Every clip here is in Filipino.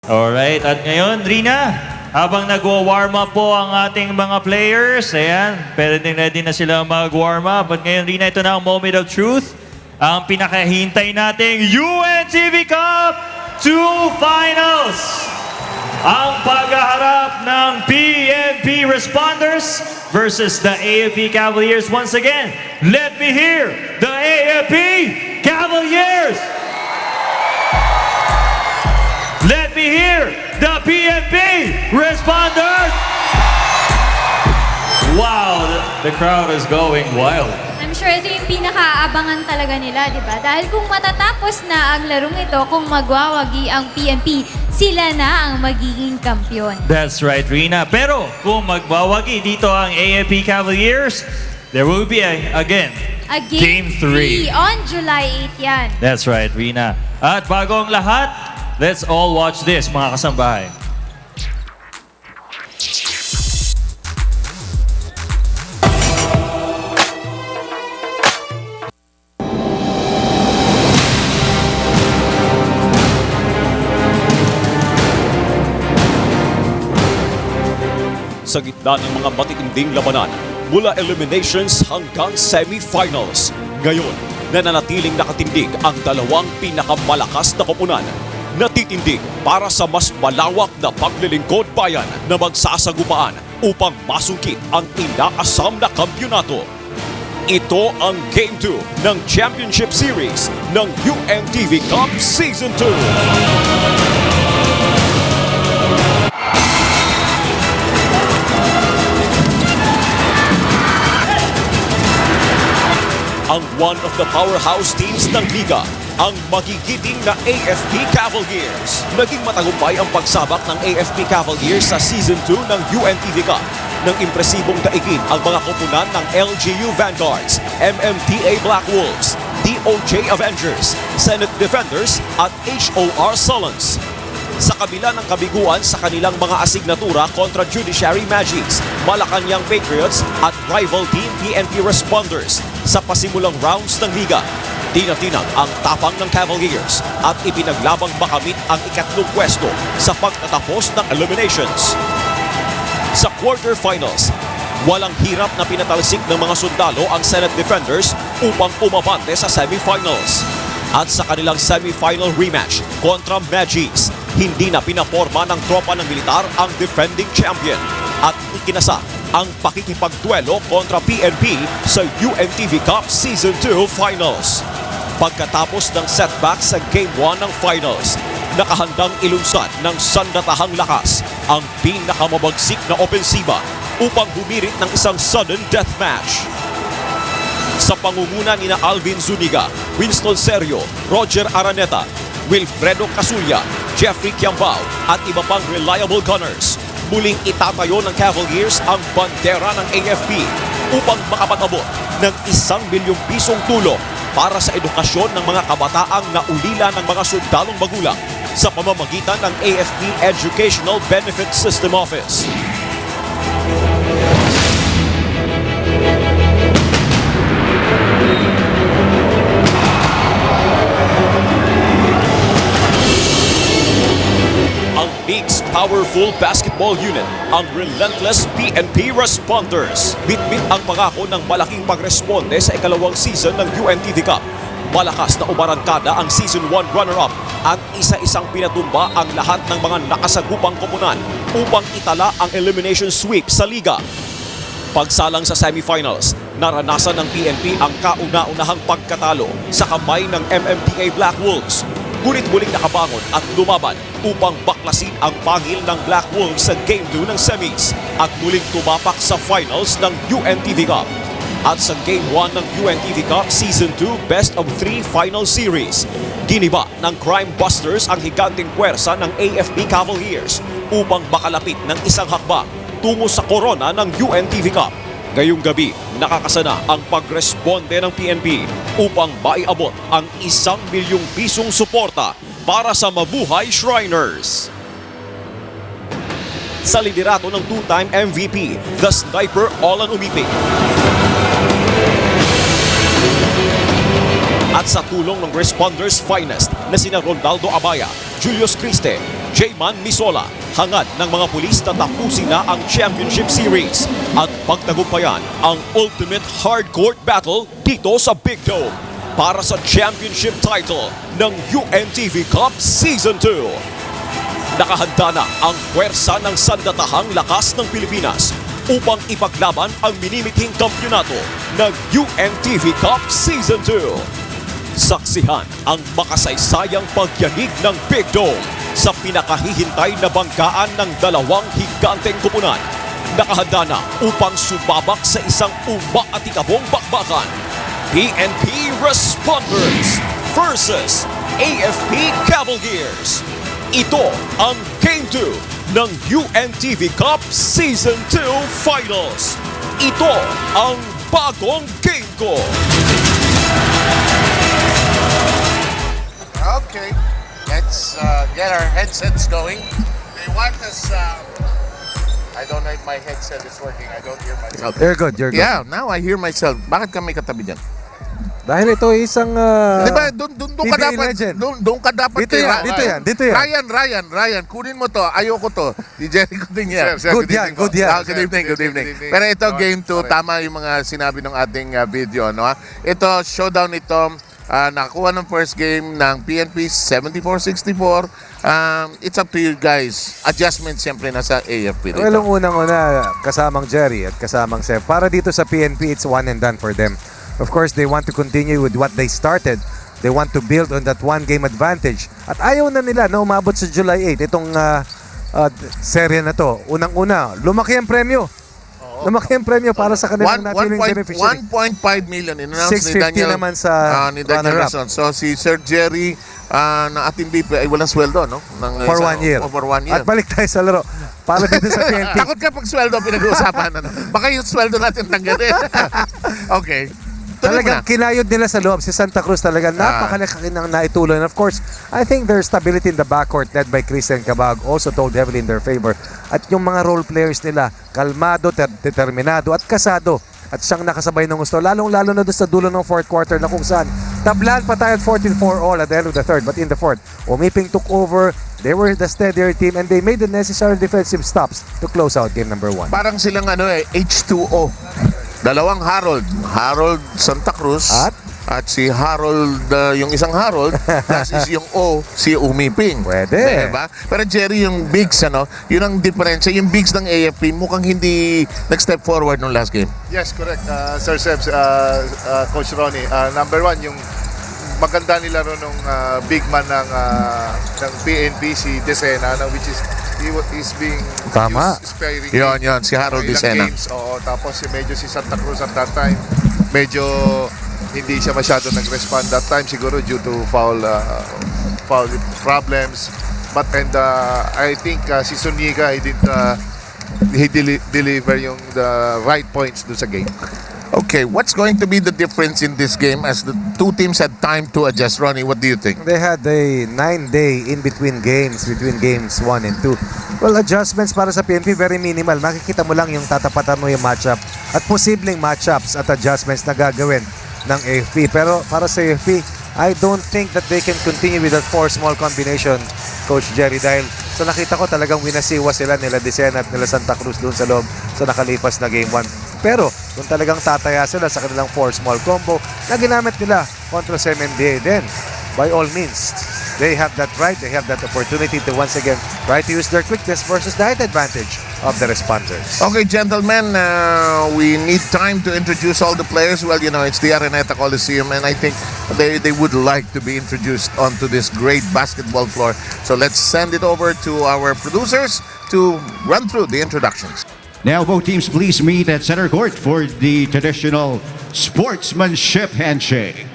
Alright, at ngayon, Rina, habang nag-warm up po ang ating mga players, ayan, ready na sila mag-warm up. At ngayon, Rina, ito na ang moment of truth. Ang pinakahintay nating UNTV Cup 2 Finals. Ang paghaharap ng PNP Responders versus the AFP Cavaliers. Once again, let me hear the AFP Cavaliers! Let me hear the PNP Responders! Wow, the crowd is going wild. I'm sure ito yung pinaka-aabangan talaga nila, di ba? Dahil kung matatapos na ang larong ito, kung magwawagi ang PNP, sila na ang magiging kampiyon. That's right, Rina. Pero kung magwawagi dito ang AFP Cavaliers, there will be again A Game 3 on July 8 yan. That's right, Rina. At bago ang lahat, let's all watch this, mga kasambahay. Sa gitna ng mga matitinding labanan, mula eliminations hanggang semifinals, ngayon, nananatiling nakatindig ang dalawang pinakamalakas na koponan. Natitindig para sa mas malawak na paglilingkod bayan na magsasagupaan upang masungkit ang inaasam na kampyonato. Ito ang Game 2 ng Championship Series ng UNTV Cup Season 2. Ang one of the powerhouse teams ng Liga, ang magigiting na AFP Cavaliers. Naging matagumpay ang pagsabak ng AFP Cavaliers sa Season 2 ng UNTV Cup. Nang impresibong daigin ang mga koponan ng LGU Vanguards, MMDA Black Wolves, DOJ Avengers, Senate Defenders at HOR Sullens. Sa kabila ng kabiguan sa kanilang mga asignatura kontra Judiciary MAGIS, Malacanang Patriots at rival team PNP Responders sa pasimulang rounds ng Liga, tinatinag ang tapang ng Cavaliers at ipinaglabang makamit ang ikatlong pwesto sa pagtatapos ng eliminations. Sa quarterfinals, walang hirap na pinatalsik ng mga sundalo ang Senate Defenders upang umabante sa semifinals. At sa kanilang semifinal rematch kontra MAGIS, hindi na pinaporma ng tropa ng militar ang defending champion at ikinasa ang pakikipagduelo kontra PNP sa UNTV Cup Season 2 Finals. Pagkatapos ng setback sa Game 1 ng Finals, nakahandang ilunsad ng sandatahang lakas ang pinakamabagsik na opensiba upang humirit ng isang sudden death match. Sa pangunguna ni ALVIN ZUNIGA, Winston Serio, Roger Araneta, Wilfredo Casulla, Jeffrey at iba pang reliable gunners, muling itatayo ng Cavaliers ang bandera ng AFP upang makapag-abot ng 1 milyong pisong tulong para sa edukasyon ng mga kabataang naulila ng mga sundalong magulang sa pamamagitan ng AFP Educational Benefit System Office. League's powerful basketball unit, ang relentless PNP Responders. Bitbit ang pangako ng malaking pagresponde sa ikalawang season ng UNTV Cup. Malakas na umarangkada ang Season 1 runner-up at isa-isang pinatumba ang lahat ng mga nakasagupang koponan upang itala ang elimination sweep sa liga. Pagsalang sa semifinals, naranasan ng PNP ang kauna-unahang pagkatalo sa kamay ng MMDA Black Wolves. Ngunit muling nakabangon at lumaban upang baklasin ang pangil ng Black Wolves sa Game 2 ng semis at muling tumapak sa finals ng UNTV Cup. At sa Game 1 ng UNTV Cup Season 2 Best of 3 Final Series, giniba ng Crime Busters ang higanting puwersa ng AFP Cavaliers upang makalapit ng isang hakbang tungo sa korona ng UNTV Cup. Ngayong gabi, nakakasana ang pagresponde ng PNP upang maiabot ang 1 milyong pisong suporta para sa mabuhay Shriners. Sa liderato ng two-time MVP, the sniper OLLAN umipig. At sa tulong ng Responders' finest na sina Ronaldo Abaya, Julius Criste, J-Man Misola, hangad ng mga pulis na tapusin na ang Championship Series at pagtagumpayan ang ultimate hardcourt battle dito sa Big Dome para sa championship title ng UNTV Cup Season 2. Nakahanda na ang puwersa ng sandatahang lakas ng Pilipinas upang ipaglaban ang minimiting kampyonato ng UNTV Cup Season 2. Saksihan ang makasaysayang pagyanig ng Big Dome sa pinakahihintay na banggaan ng dalawang higanteng kupunan. Nakahanda na upang sumabak sa isang umaatikabong bakbakan. PNP Responders versus AFP Cavaliers. Ito ang Game 2 ng UNTV Cup Season 2 Finals. Ito ang bagong game ko. Okay, let's get our headsets going. They want us. I don't know if my headset is working. I don't hear myself. You're good, you're good. Yeah, now I hear myself. Bakit ka may katabi dyan? Dahil ito isang Di ba, doon ka PBA dapat. legend. Doon ka dapat. Dito yan, dito yan. Ryan, kunin mo to. Ayoko to. Di Jerry ko din yan. Good yan, good yan. Good evening. Pero ito, game 2, tama yung mga sinabi ng ating video. No? Ito, showdown ito. Nakakuha ng first game ng PNP 74-64. It's up to you guys. Adjustment siyempre nasa AFP. Well, ang unang-una, kasamang Jerry at kasamang Sef. Para dito sa PNP, it's one and done for them. Of course, they want to continue with what they started. They want to build on that one-game advantage. At ayaw na nila na umabot sa July 8, itong serye na to. Unang-una, lumaki ang premyo. Lumaki ang premyo para sa kanilang natiling beneficiary. 1.5 million in-announce ni 650 Daniel, naman sa ni Daniel runner-up. Razon. So si Sir Jerry na ating BP ay walang sweldo, no? For 1 year. For 1 year. At balik tayo sa laro. Para dito sa PNP. Takot ka pag sweldo pinag-uusapan. Baka yung sweldo natin tanggalin. Okay. Talagang kinayod nila sa loob. Si Santa Cruz talaga napakalaki ng naituloy. And of course, I think their stability in the backcourt led by Christian Cabag also told heavily in their favor. At yung mga role players nila, kalmado, determinado at kasado. At siyang nakasabay ng gusto. Lalong-lalo na doon sa dulo ng fourth quarter na kung saan tablan pa tayo at 14-4 all at the end of the third. But in the fourth, Omiping took over. They were the steadier team and they made the necessary defensive stops to close out game number 1. Parang silang H2O. Dalawang Harold. Harold Santa Cruz. At si Harold, yung isang Harold, plus is yung O, si Umiping. Pwede. Diba? Pero Jerry, yung bigs, yun ang diferensya. Yung bigs ng AFP, mukhang hindi nag-step forward nung last game. Yes, correct. Sir Sebs, Coach Ronnie. Number 1, yung maganda nila ron nung big man ng PNP, si Desena, which is is being Tama. used sparingly. Yun, si Harold Ilang Desena. games, oo. Tapos medyo si Santa Cruz at that time, medyo hindi siya masyado nag-respond that time siguro due to foul problems. But I think si ZUNIGA he deliver yung the right points do sa game. Okay, what's going to be the difference in this game as the two teams had time to adjust? Ronnie, what do you think? They had a 9-day in between games 1 and 2. Well, adjustments para sa PNP very minimal. Makikita mo lang yung tatapatan mo yung matchup at posibleng matchups at adjustments na gagawin ng AFP. Pero para sa AFP, I don't think that they can continue with that 4 small combination, Coach Jerry, dahil sa nakita ko talagang winasiwa sila nila Desena at nila Santa Cruz doon sa loob sa nakalipas na game 1. Pero kung talagang tataya sila sa kanilang 4 small combo na ginamit nila kontra sa MMDA, then by all means, they have that right, they have that opportunity to once again try to use their quickness versus the height advantage of the responders. Okay, gentlemen, we need time to introduce all the players. Well, it's the Araneta Coliseum, and I think they would like to be introduced onto this great basketball floor. So let's send it over to our producers to run through the introductions. Now, both teams please meet at center court for the traditional sportsmanship handshake.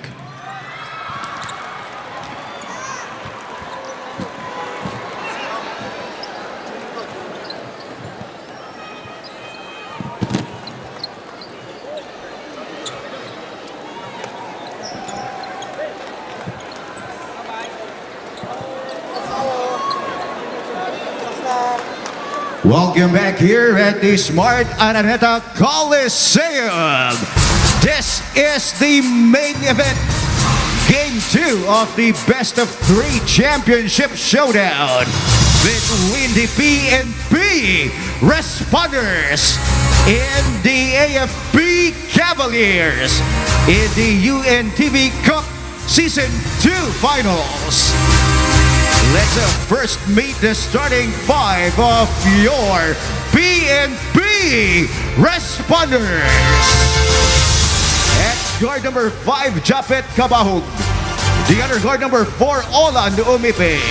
Welcome back here at the SMART-Araneta Coliseum. This is the main event, Game 2 of the Best of 3 Championship Showdown. between the PNP responders and the AFP Cavaliers in the UNTV Cup Season 2 Finals. Let's first meet the starting five of your PNP responders. At guard number 5, Japet Kabahog. The other guard number 4, OLLAN OMIPINPG.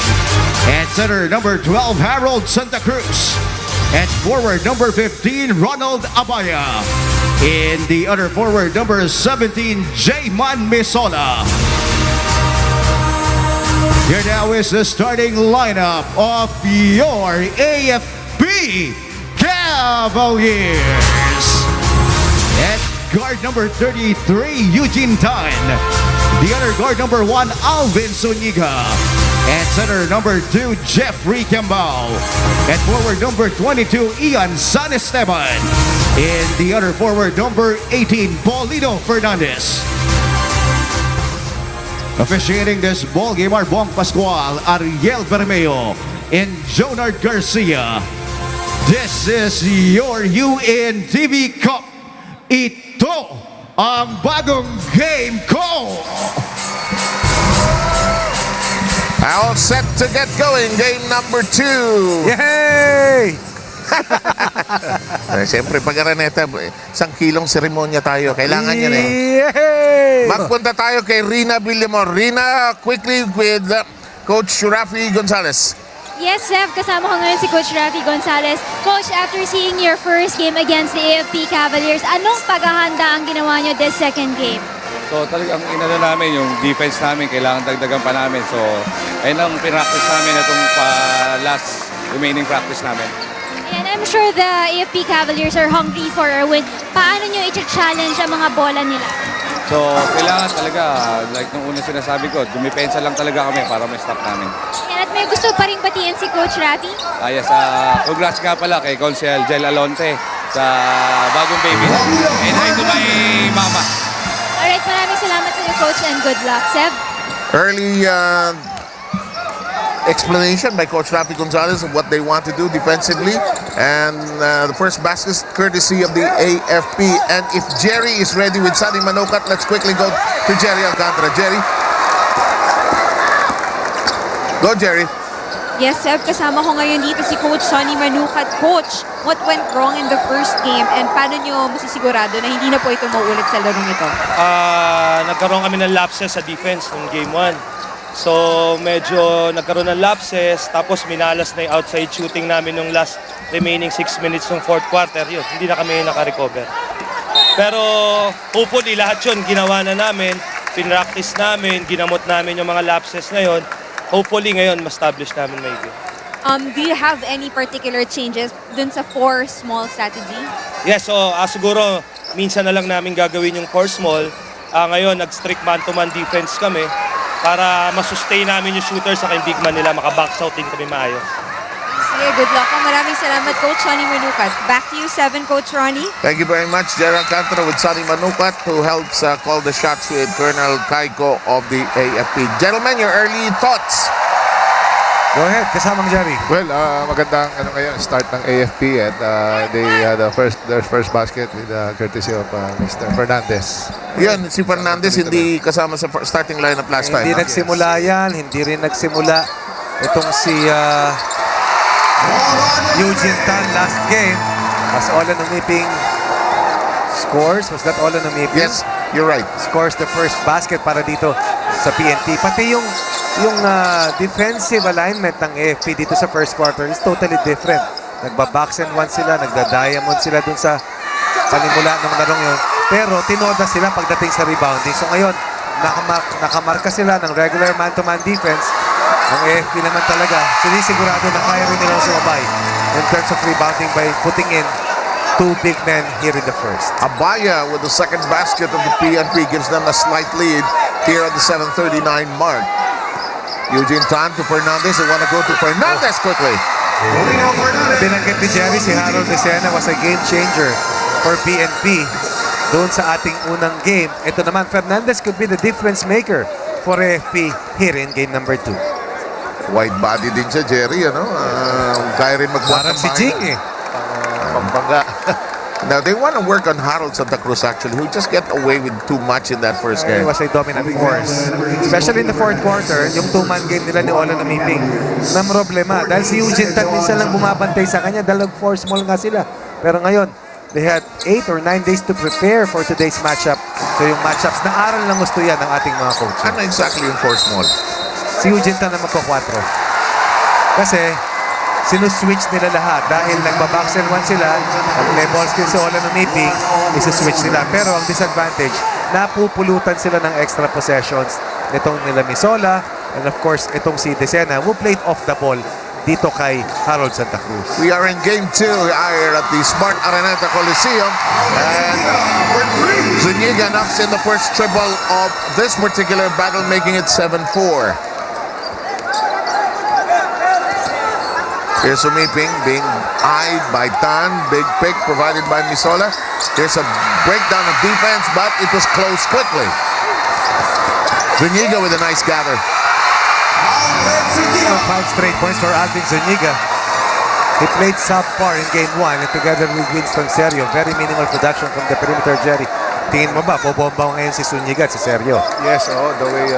At center number 12, Harold Santa Cruz. At forward number 15, Ronald Abaya. In the other forward number 17, Jayman Misola. Here now is the starting lineup of your AFP Cavaliers. At guard number 33, Eugene Tan. The other guard number 1, ALVIN ZUNIGA. At center number 2, Jeffrey Campbell. At forward number 22, Ian San Esteban. In the other forward number 18, Paulino Fernandez. Officiating this ball game are Bong Pascual, Ariel Bermeo, and Jonard Garcia. This is your UNTV Cup. Ito ang bagong game ko. All set to get going. Game number 2. Yay! Siyempre, pag Araneta, 1 kilong seremonya tayo. Kailangan yan eh. Yay! Magpunta tayo kay Rina Villamor. Rina, quickly with Coach Rafi Gonzalez. Yes, Sev, kasama ko ngayon si Coach Rafi Gonzalez. Coach, after seeing your first game against the AFP Cavaliers, anong paghahanda ang ginawa nyo this second game? So talagang inano namin, yung defense namin, kailangan dagdagan pa namin. So ayun ang pinractice namin itong last remaining practice namin. And I'm sure the AFP Cavaliers are hungry for a win. Paano nyo i-challenge ang mga bola nila? So kailangan talaga, like nung una sinasabi ko, dumipensa lang talaga kami para may stop namin. At may gusto pa rin batiin si Coach Rafi? Yes, congrats nga pala kay Consel Jel Alonte sa bagong baby. And hi to my mama. Alright, maraming salamat sa iyo, Coach, and good luck, Sev. Early explanation by Coach Rafi Gonzalez of what they want to do defensively. And the first basket courtesy of the AFP. And if Jerry is ready with Sunny Manokat, let's quickly go to Jerry Alcantara. Jerry? Go, Jerry. Yes, Sev, kasama ko ngayon dito si Coach Sonny Manukat. Coach, what went wrong in the first game and paano nyo masisigurado na hindi na po ito mauulit sa larong ito? Nagkaroon kami ng lapses sa defense ng Game 1. So medyo nagkaroon ng lapses, tapos minalas na yung outside shooting namin nung last remaining 6 minutes ng fourth quarter. Yun, hindi na kami nakarecover. Pero hopefully lahat yun ginawa na namin, pinractice namin, ginamot namin yung mga lapses na yun. Hopefully ngayon, ma-establish namin may game. Do you have any particular changes dun sa 4 small strategy? Yes, so siguro minsan na lang namin gagawin yung 4 small. Ngayon, nag-strict man-to-man defense kami para masustain namin yung shooters sa big man nila, maka-box out din kami maayos. Sige, good luck. Maraming salamat, Coach Sonny Manukat. Back to you, 7, Coach Ronnie. Thank you very much, Jerry Alcantara with Sunny Manukat, who helps call the shots with Colonel Kaiko of the AFP. Gentlemen, your early thoughts. Go ahead, kasamang Jerry. Well, magandang ngayon start ng AFP and they had their first basket with courtesy of Mr. Fernandez. Yan, si Fernandez hindi kasama sa starting lineup last time. Hindi nagsimula yan, hindi rin nagsimula itong si Eugene Tan last game. As OLLAN OMIPINPG scores, was that OLLAN OMIPINPG? Yes, you're right. Scores the first basket para dito sa PNP. Pati yung defensive alignment ng AFP dito sa first quarter is totally different. Nagba-box and one sila, nagda-diamond sila dun sa panimula ng larong yun. Pero tinoda sila pagdating sa rebounding. So ngayon, nakamarka sila ng regular man-to-man defense. Ang AFP naman talaga, sinisigurado na kaya rin nilang sumabay in terms of rebounding by putting in 2 big men here in the first. Abaya with the second basket of the PNP gives them a slight lead here at the 7:39 mark. Eugene Tan to Fernandez. They want to go to Fernandez quickly. Binanggit ni Jerry, si Harold Decena was a game changer for PNP doon sa ating unang game. Ito naman, Fernandez could be the difference maker for AFP here in game number 2. Wide body din siya, Jerry, ano? Kaya rin magbuhat Parang ng si bahay. Jing eh. Pampanga. Now, they want to work on Harold Santa Cruz, actually, who just get away with too much in that first It game. was a dominant force. Especially in the fourth quarter, yung two-man game nila ni OLLAN Omiping na problema. Dahil si Eugene Tan minsan lang bumabantay sa kanya dahil four small nga sila. Pero ngayon, they had 8 or 9 days to prepare for today's matchup. So yung matchups, naaral lang gusto yan ng ating mga coach. Ano exactly yung four small? Si Eugene Tan na magko-4. Kasi, sinuswitch nila lahat dahil nagbabox and one sila at may ball skill sa OLLAN Omiping, isuswitch nila. Pero ang disadvantage, napupulutan sila ng extra possessions nitong nila Misola and of course itong si Desena who played off the ball dito kay Harold Santa Cruz. We are in game 2 here at the SMART-Araneta Coliseum, and Zuniga knocks in the first triple of this particular battle, making it 7-4. Here's Umiping being eyed by Tan. Big pick provided by Misola. Here's a breakdown of defense, but it was closed quickly. Zuniga with a nice gather. 5 straight points for ALVIN Zuniga. He played subpar in game 1 and together with Winston Serio. Very minimal production from the perimeter, Jerry. Tingin mo ba, bobomba ngayon si Zuniga at si Serio? Yes, the way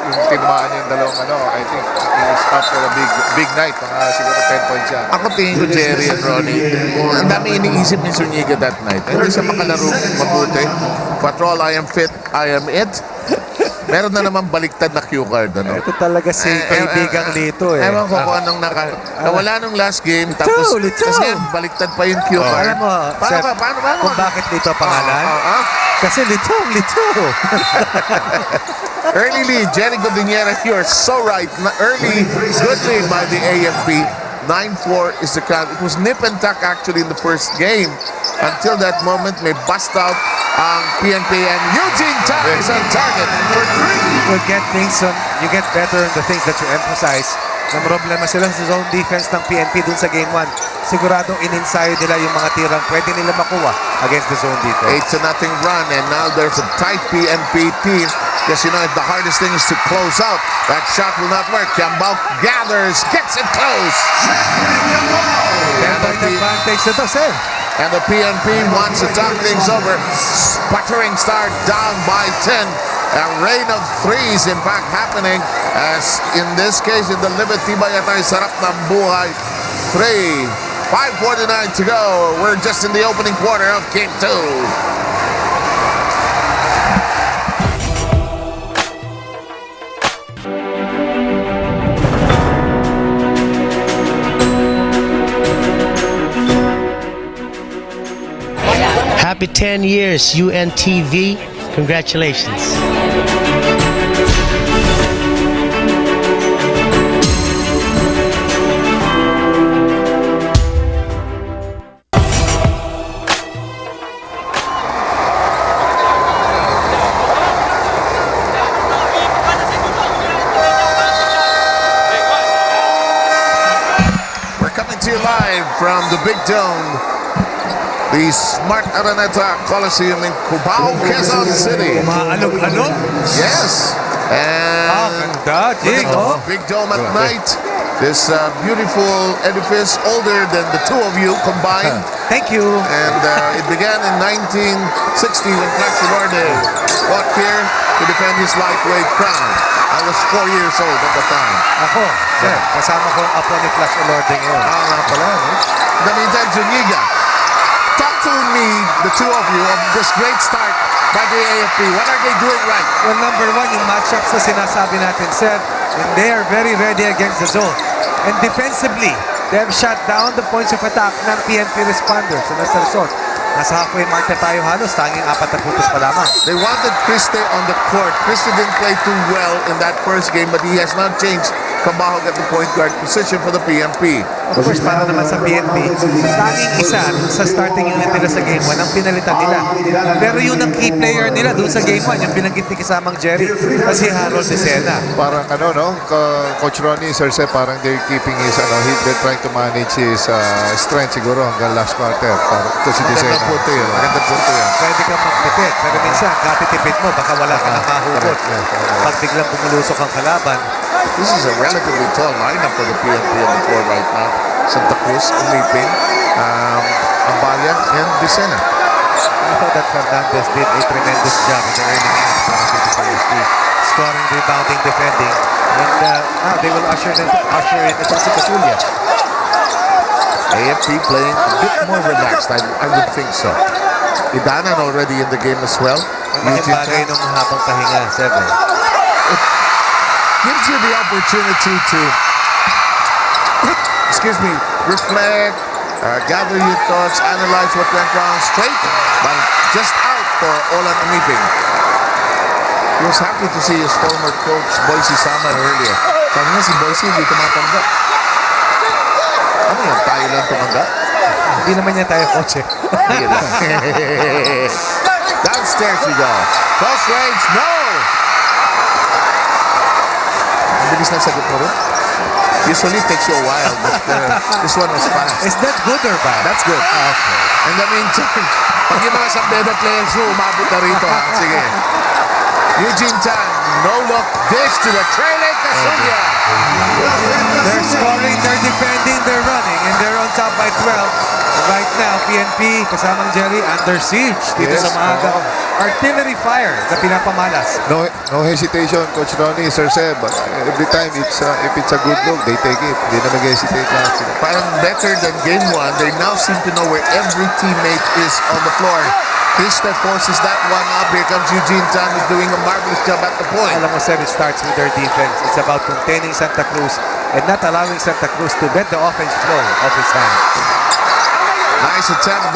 yung tinamaan yung dalawang I think he's up for a big night. Mga siguro 10 points yan. Ako tingin ko, Jerry and Ronnie, ang dami iniisip ni Zuniga that night. Hindi siya makalaro mabuti. For all I am fit, I am it. Meron na naman baliktad na cue card. Ano? Ito talaga si kaibigang Lito eh. Ewan ko kung anong nawala nung last game. Tapos, Lito. kasi baliktad pa yung cue card. Alam mo, Seth, paano? kung bakit Lito pangalan? Kasi Lito. Early lead, Jenny Godinera, you're so right. Early, good lead by the AFP. 9-4 is the count. It was nip and tuck actually in the first game. Until that moment, may bust out ang PNP and Eugene Tan is on target for 3. You get better in the things that you emphasize. Nang problema sila sa zone defense ng PNP dun sa game 1. Sigurado in-ensayo nila yung mga tirang pwede nila makuha against the zone defense. 8-0 run, and now there's a tight PNP team. Because the hardest thing is to close out. That shot will not work. Kiambao gathers, gets it close. Advantage na to, sir. And the PNP wants to talk things over. Sputtering start down by 10. A rain of threes, in fact, happening. As in this case, in the Liberty Bayatay Sarap ng Buhay. 5:49 to go. We're just in the opening quarter of Game 2. Happy 10 years, UNTV. Congratulations. We're coming to you live from the Big Dome, the SMART-Araneta Coliseum in Cubao, Quezon City. Umaalog-alog? Yes. And ganda, Jing, Big Dome at night. This beautiful edifice, older than the two of you combined. Thank you. And it began in 1960 when Flash Lorde fought here to defend his lightweight crown. I was 4 years old at the time. Ako, sir, kasama ko ang apo ni Flash Olorde ngayon. Nga pala, no? In the meantime, Zuniga, talk to me, the two of you, of this great start by the AFP. What are they doing right? Well, number 1, yung matchups na sinasabi natin, sir, and they are very ready against the zone. And defensively, they have shut down the points of attack ng PNP responders. So that's the result. Nasa halfway mark na tayo halos, tanging 4 na puntos pa lamang. They wanted Christie on the court. Christie didn't play too well in that first game, but he has not changed Kabahog at the point guard position for the PNP. Of course, para naman sa PNP, tanging isa sa starting unit nila sa game 1 ang pinalitan nila. Pero yun ang key player nila doon sa game 1, yung binanggit ni kasamang Jerry, kasi Harold Desena. Parang Coach Ronnie, Sir Seth, parang they're keeping his, they're trying to manage his strength siguro hanggang last quarter. Ito si Desena. Maganda punto yan. Pwede ka magtipid, pero minsan, katitipid mo, baka wala ka nang mahugot. Pag biglang bumulusok ang kalaban, This is a relatively tall lineup for the PNP on the floor right now. Santa Cruz, Umiping, Ambalia, and Vicena. I thought that Fernandez did a tremendous job in the early innings para dito sa AFP. Scoring, rebounding, defending. And now they will usher in ito si Casulia. AFP playing a bit more relaxed, I would think so. Idanan already in the game as well. Malaking bagay nung habang pahinga, 7. Gives you the opportunity to, excuse me, reflect, gather your thoughts, analyze what went wrong straight, but just out for OLLAN Umiping. He was happy to see his former coach, Boise Samar, earlier. Sabi nga si Boise, hindi tumatanggap. Ano yan? Tayo lang tumanggap? Hindi naman niya tayo coach eh. Downstairs we go. Close range, no! Ang bilis na sagot mo rin. Usually it takes you a while, but this one was fast. Is that good or bad? That's good. Okay. In the meantime, pag yung mga Sambeda players mo, umabot na rito. Ha? Sige. Eugene Tan, no look dish to the trailing Casulia. They're scoring, they're defending, they're running, and they're on top by 12. Right now, PNP, kasamang Jerry, under siege dito Yes, sa maaga. Artillery fire na pinapamalas. No hesitation, Coach Ronnie, Sir Seb. Every time, if it's a good look, they take it. Hindi na mag-hesitate lahat sila. Parang better than game 1. They now seem to know where every teammate is on the floor. Krista forces that one up. Here comes Eugene Tan, who's doing a marvelous job at the point. Alam mo, Seb, it starts with their defense. It's about containing Santa Cruz and not allowing Santa Cruz to let the offense flow off his hands. Nice attempt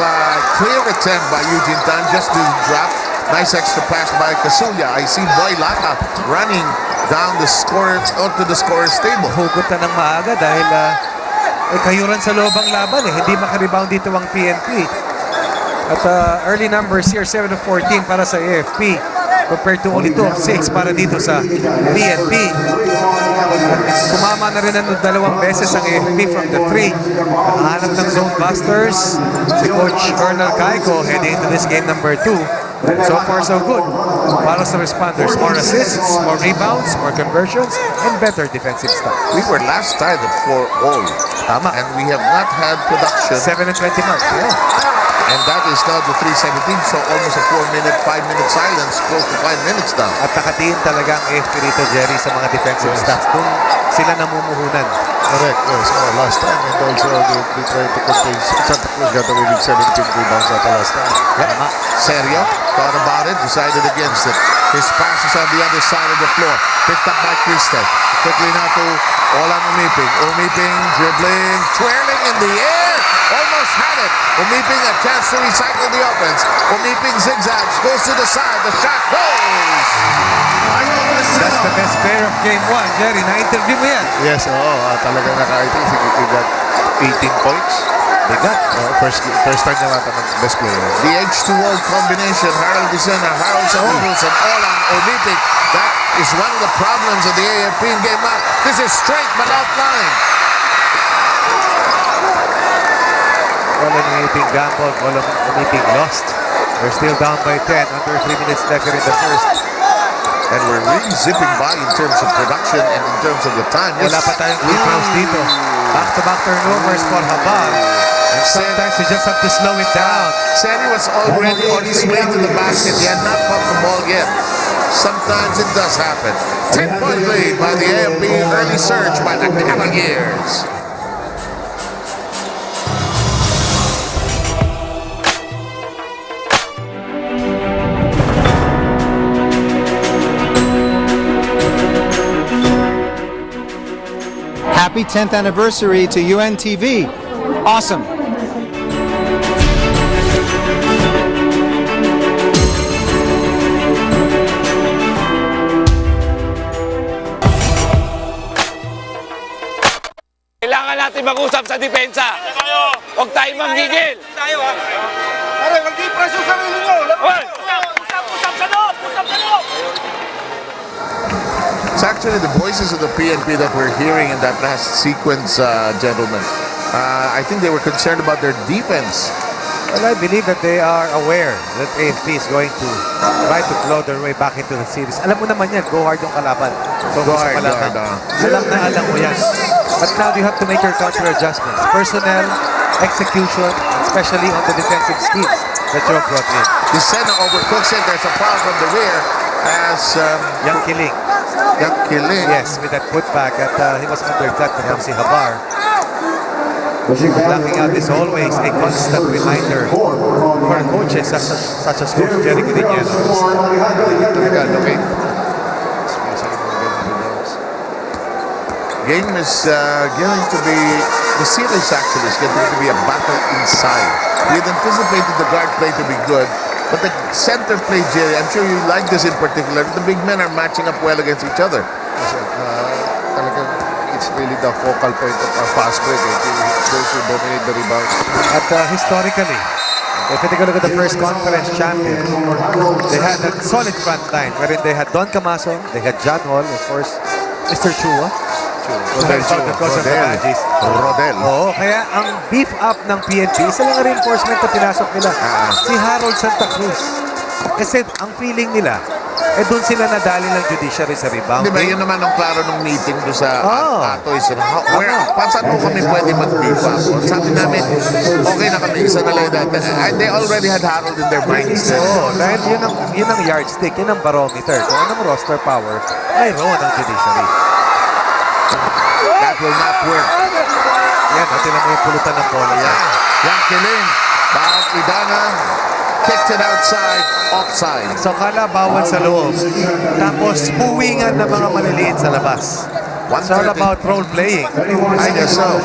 clear attempt by Eugene Tan just to drop. Nice extra pass by Casulia. I see Boy Lata running down the score onto the scorer's table. Hugot na ng maaga dahil kayuran sa loob ang laban eh. Hindi makarebound dito ang PNP. At early numbers here, 7 of 14 para sa AFP compared to only 2 of 6 para dito sa PNP. Kumama na rin ang dalawang beses ang AFP from the 3. Nakahanap ng zone busters si Coach Colonel Caico heading into this game number 2. So far so good para sa responders. More assists, more rebounds, more conversions, and better defensive stuff. We were last tied at 4-all. Tama. And we have not had production. 7 and 20 mark. Yeah. And that is now the 3:17, so almost a 4-minute, 5-minute silence, close to 5 minutes now. At nakatiin talaga ang AFP rito, Jerry, sa mga defensive staff kung sila namumuhunan. Correct, yes. Last time, and also they tried to contain. Santa Cruz got away with 17 rebounds at the last time. Yep. Serio thought about it, decided against it. His pass is on the other side of the floor. Picked up by Krista. Quickly now to OLLAN Umiping. Umiping dribbling, twirling in the air. Almost had it. Umiping a chance to recycle the offense. Umiping zigzags, goes to the side. The shot goes. That's the best player of game 1. Jerry, na-interview mo yan. Yes, talagang naka-I think he got 18 points. They got First time niya nata best player. The H2O combination, Harold Vicena, Harold Santos, and OLLAN Umiping. That is one of the problems of the AFP in game 1. This is straight but outline. OLLAN Umiping gambled, OLLAN Umiping lost. They're still down by 10, under 3 minutes left in the first. And we're really zipping by in terms of production and in terms of the time. Wala pa tayong free throws dito. Back-to-back turnovers for Habang. And sometimes you just have to slow it down. Sani was already on his way to the basket. He had not caught the ball yet. Sometimes it does happen. 10-point lead by the AFP. Early surge by the Cavaliers. Happy 10th anniversary to UNTV. Awesome. Kailangan natin mag-usap sa depensa. Huwag tayong manggigil. Pare, wag di presyo sa sarili nyo. Usap sa loob! Usap sa loob! It's actually the voices of the PNP that we're hearing in that last sequence, gentlemen. I think they were concerned about their defense. Well, I believe that they are aware that AFP is going to try to claw their way back into the series. Alam mo naman yan, go hard yung kalaban. So, Go hard, go hard, Alam na alam mo yan. But now you have to make your counter adjustments. Personnel, execution, especially on the defensive schemes that you have brought in. Desena overcooks it. There's a foul from the rear as Young Killing. Yes, with that putback at he was undercut from si Habar. Blocking out is always a constant reminder for coaches such as Coach Jerry Daniel. Game is going to be, the series actually is going to be a battle inside. We had anticipated the guard play to be good, but the center play, Jerry, I'm sure you like this in particular. The big men are matching up well against each other. Talagang it's really the focal point of our fast break. Those who dominate the rebound. At historically, if you take a look at the first conference champions, they had a solid front line wherein they had Don Camaso, they had John Hall, of course, Mr. Chua. Because of the Magis. Rodel. Oo, kaya ang beef up ng PNP, isa lang ang reinforcement na pinasok nila. Si Harold Santa Cruz. Kasi ang feeling nila, doon sila nadali ng judiciary sa rebound. Di ba, yun naman ang klaro ng meeting doon sa Atoys. Saan mo kami pwede mag-beef up? Sabi namin, okay na kami, isa na lang dati. They already had Harold in their minds. Dahil yun ang yardstick, yun ang barometer. Kung anong roster power, mayroon ang judiciary. That will not work. Yan, natin mo yung pulutan ng bola. Young Killing. Baut Idana. Kicked it outside. Offside. So kala bawal sa loob. Tapos puwingan ng mga maliliit sa labas. It's all about role playing. I guess so.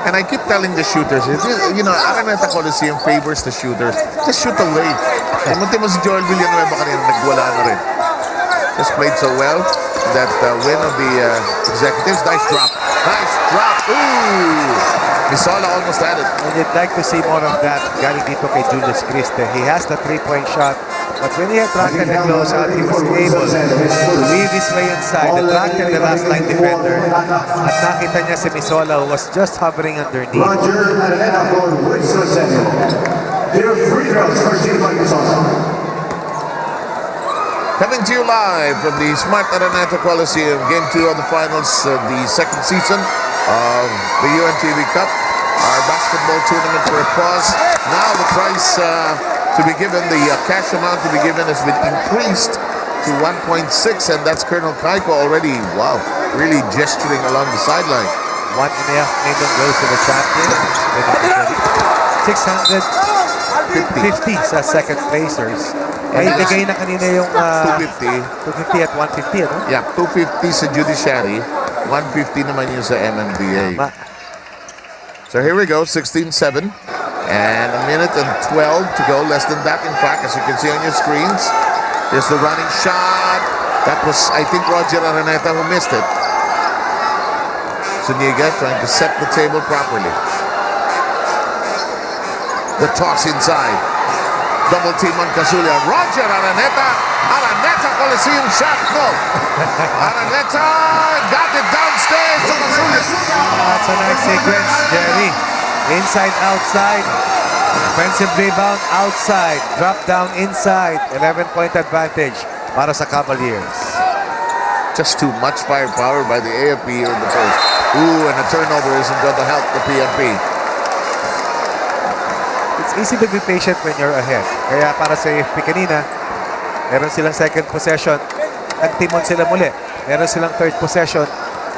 And I keep telling the shooters, you know, Araneta Coliseum favors the shooters. Just shoot away. Munti mo si Joel Villanueva kanina, nagwala na rin. Just played so well. That win of the executives. Nice drop. Nice drop. Ooh! Misola almost had it. And you'd like to see more of that galing dito kay Julius Criste. He has the three-point shot. But when he attracted the closeout, he was able to weave his way inside, attracted the last line defender. At nakita niya si Misola who was just hovering underneath. Coming to you live from the SMART-Araneta Coliseum, Game 2 of the finals of the second season of the UNTV Cup. Our basketball tournament for a pause. Now the price to be given, the cash amount to be given has been increased to 1.6, and that's Colonel Kaiko already, wow, really gesturing along the sideline. $1.5 million goes to the champion. 650 sa second placers. Ay, ibigay na kanina yung 250 at 150, ano? Yeah, 250 sa Judiciary, 150 naman yung sa MMDA. So here we go, 16-7. And a minute and 12 to go, less than that in fact, as you can see on your screens. Here's the running shot. That was, I think, Roger Araneta who missed it. ZUNIGA trying to set the table properly. The toss inside. Double team on Casulia. Roger Araneta. Araneta Coliseum shot. No. Araneta got it downstairs to Casulia. That's a nice sequence, Jerry. Inside, outside. Offensive rebound, outside. Drop down, inside. 11-point advantage para sa Cavaliers. Just too much firepower by the AFP here in the first. Ooh, and a turnover isn't going to help the PNP. It's easy to be patient when you're ahead. Kaya para sa AFP kanina, meron silang second possession. Nagtimon sila muli. Meron silang third possession.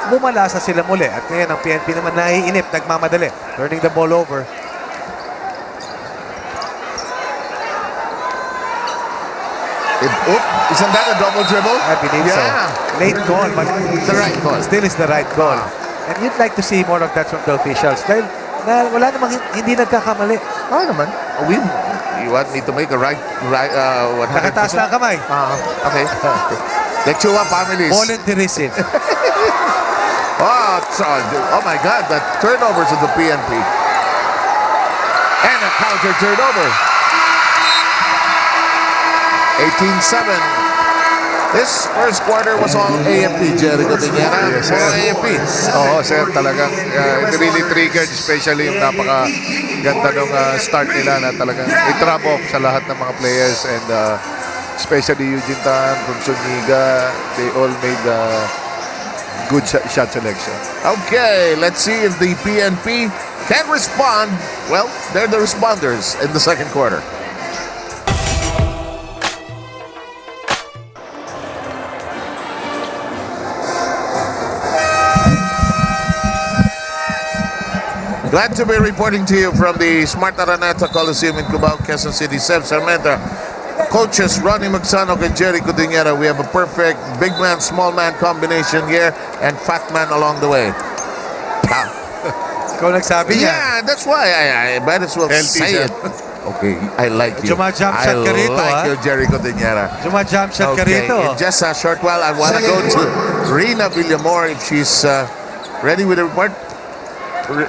Bumalasa sila muli. At ngayon, ang PNP naman naiinip, nagmamadali. Turning the ball over. Isn't that a double dribble? I believe so. Late call, but the right call. Still is the right call. And you'd like to see more of that from the officials. Dahil wala namang hindi nagkakamali. Naman. You want me to make a right 100%? Nakataas na ang kamay. Okay. The Chua families. Volunteerism. Oh my God, that turnovers of the PNP. And a counter turnover. 18-7. This first quarter was all AFP, Jerry Cotillera. Yes, sir. All AFP. Oo, sir, talagang it really triggered, especially yung napaka-ganda ng start nila na talagang i-trap off sa lahat ng mga players and especially Eugene Tan from ZUNIGA, they all made good shot selection. Okay, let's see if the PNP can respond. Well, they're the responders in the second quarter. Glad to be reporting to you from the SMART-Araneta Coliseum in Cubao, Quezon City, Sarmenta. Coaches Ronnie Magsanok and Jerry Cotillera. We have a perfect big man, small man combination here and fat man along the way. Ikaw nagsabi niya. Yeah, that's why I might as well say it. Okay, I like you. Jump shot ka rito, I like you, Jerry Cotillera. Jump shot ka Okay, rito. in just a short while, I want to go to Rina Villamor if she's ready with the report.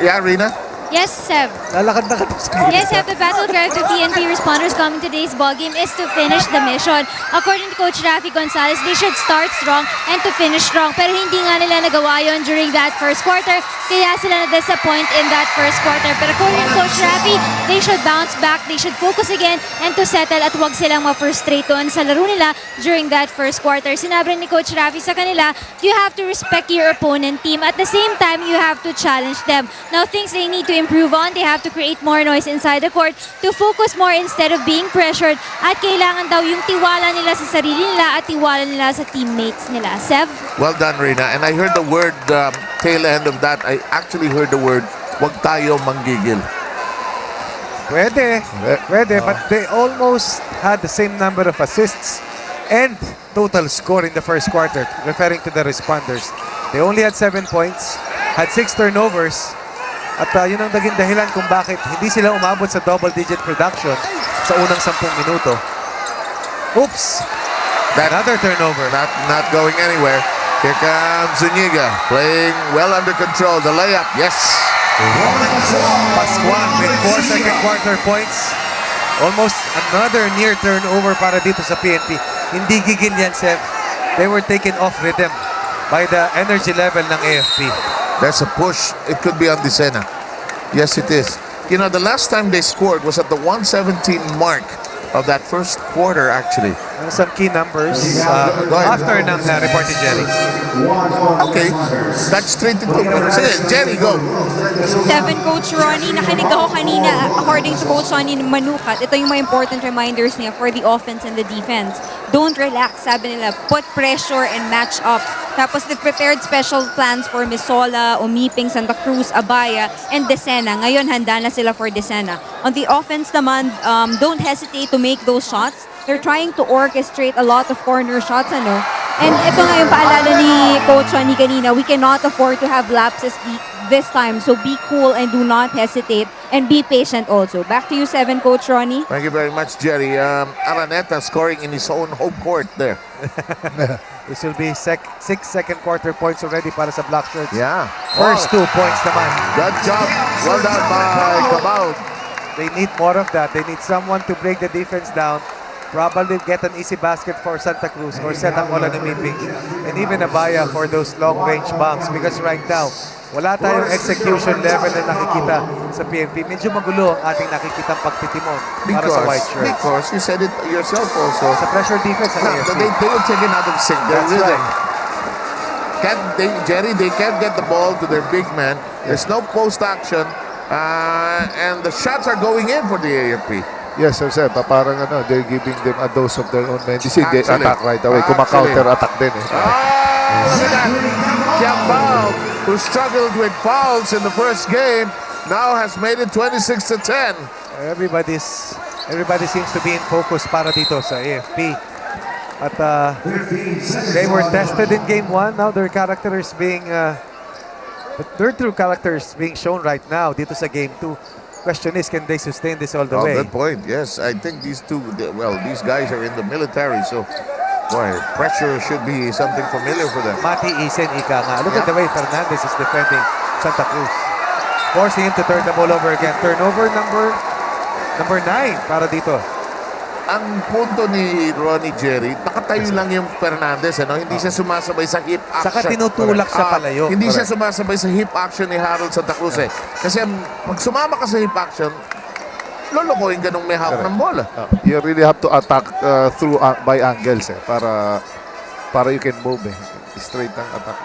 Yeah, Rina? Yes, Seb. Lalakad na ka. Yes, Seb, the battleground for PNP responders coming today's ballgame is to finish the mission. According to Coach Rafi Gonzalez, they should start strong and to finish strong. Pero hindi nga nila nagawa yun during that first quarter. Kaya sila na-disappoint in that first quarter. Pero according to Coach Rafi, they should bounce back, they should focus again, and to settle at huwag silang ma-frustrate doon sa laro nila during that first quarter. Sinabi ni Coach Rafi sa kanila, you have to respect your opponent team. At the same time, you have to challenge them. Now, things they need to improve on, they have to create more noise inside the court to focus more instead of being pressured. At kailangan daw yung tiwala nila sa sarili nila at tiwala nila sa teammates nila. Sev? Well done, Rina. And I heard the word, tail end of that, I actually heard the word, wag tayo manggigil. Pwede, but they almost had the same number of assists and total score in the first quarter, referring to the responders. They only had 7 points, had 6 turnovers, at yun ang naging dahilan kung bakit hindi sila umabot sa double-digit production sa unang 10 minuto. Oops! Another turnover. Not going anywhere. Here comes ZUNIGA, playing well under control. The layup, yes. Pascual with 4 second quarter points. Almost another near turnover para dito sa PNP. Hindi gigil yan, Seth. They were taken off rhythm by the energy level ng AFP. That's a push. It could be on Dicena. Yes, it is. You know, the last time they scored was at the 117 mark of that first quarter, actually. Some key numbers after ng report ni Jerry. Okay, that's straight to Sige, Jerry, go. Seven, Coach Ronnie, nakinig ako kanina, according to Coach Ronnie Manukat, ito yung mga important reminders niya for the offense and the defense. Don't relax, sabi nila. Put pressure and match up. Tapos they've prepared special plans for Misola, Omiping, Santa Cruz, Abaya, and Dicena. Ngayon, handa na sila for Dicena. On the offense naman, don't hesitate to make those shots. They're trying to orchestrate a lot of corner shots, ano? And ito nga yung paalala ni Coach Ronnie kanina, we cannot afford to have lapses this time. So be cool and do not hesitate and be patient also. Back to you, 7, Coach Ronnie. Thank you very much, Jerry. Araneta scoring in his own home court there. This will be 6 second quarter points already para sa Black Shirts. Yeah. First 2 points naman. Good job. Well done by Cabao. They need more of that. They need someone to break the defense down. Probably get an easy basket for Santa Cruz or set up OLLAN and even Abaya for those long-range bombs because right now, wala tayong execution level na nakikita sa PNP. Medyo magulo ang ating nakikitang pagtitimon para sa White Shirts. Because you said it yourself also. Sa pressure defense ng AFP. They will take it out of sync. Their rhythm. Jerry, they can't get the ball to their big man. There's no post action. And the shots are going in for the AFP. Yes, sir. Parang they're giving them a dose of their own medicine. They attack right away. Kumaka-counter attack din eh. Look at that. Kiambao, who struggled with fouls in the first game, now has made it 26-10. Everybody seems to be in focus para dito sa AFP. At they were tested in game 1. Now their character is being their true characters being shown right now dito sa game 2. Question is, can they sustain this all the way? Good point. Yes, I think these guys are in the military, so boy, pressure should be something familiar for them. Mati Isen ika nga. Look at the way Fernandez is defending Santa Cruz, forcing him to turn the ball over again. Turnover number 9 para dito. ang punto ni Ronnie Jerry, nakatayo lang yung Fernandez, ano? Hindi siya sumasabay sa hip action. Saka tinutulak siya palayo. Hindi siya sumasabay sa hip action ni Harold Santa Cruz eh. Kasi pag sumama ka sa hip action, lolokohin ka nung may hawak ng bola. You really have to attack through by angles para you can move straight ang attack.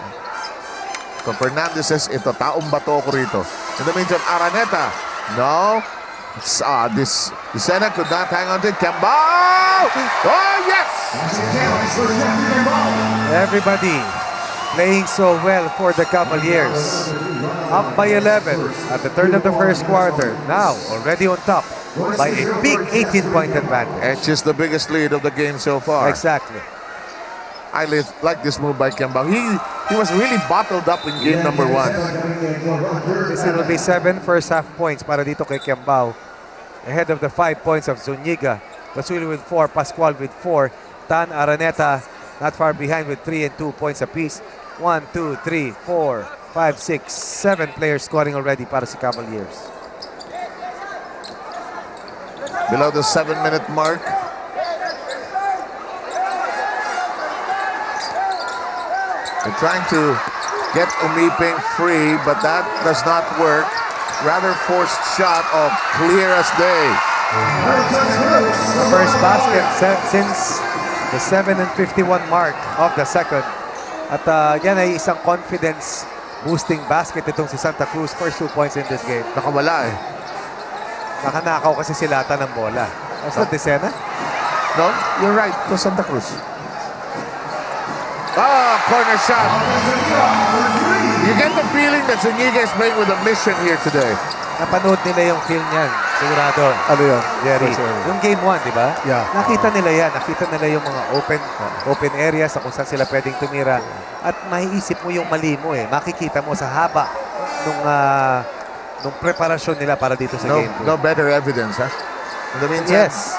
So Fernandez says, ito, taong bato ko rito. In the meantime, Araneta, no. Desena could not hang on to it. Kembao! Oh, yes! Everybody playing so well for the Cavaliers. Up by 11 at the turn of the first quarter. Now already on top by a big 18-point advantage. It's just the biggest lead of the game so far. Exactly. I like this move by Kembao. He was really bottled up in game number 1. This will be 7 first half points para dito kay Kembao. Ahead of the 5 points of ZUNIGA. Basuli with 4, Pascual with 4, Tan Araneta not far behind with 3 and 2 points apiece. 1, 2, 3, 4, 5, 6, 7 players scoring already para si Cavaliers. Below the 7-minute mark. They're trying to get Umiping free, but that does not work. Rather forced shot of clear as day. The first basket since the 7 and 51 mark of the second. At yan ay isang confidence boosting basket itong si Santa Cruz. First 2 points in this game. Nakawala eh. Nakanakaw kasi silata ng bola. Was that Desena? No, you're right. To Santa Cruz. Corner shot. You get the feeling that ZUNIGA is playing with a mission here today. Napanood nila yung film niyan. Sigurado. Ano yun? Jerry. Yung game 1, di ba? Yeah. Nakita nila yan. Nakita nila yung mga open areas kung saan sila pwedeng tumira. At maiisip mo yung mali mo eh. Makikita mo sa haba nung preparasyon nila para dito sa game. No better evidence, huh? In the meantime, Yes.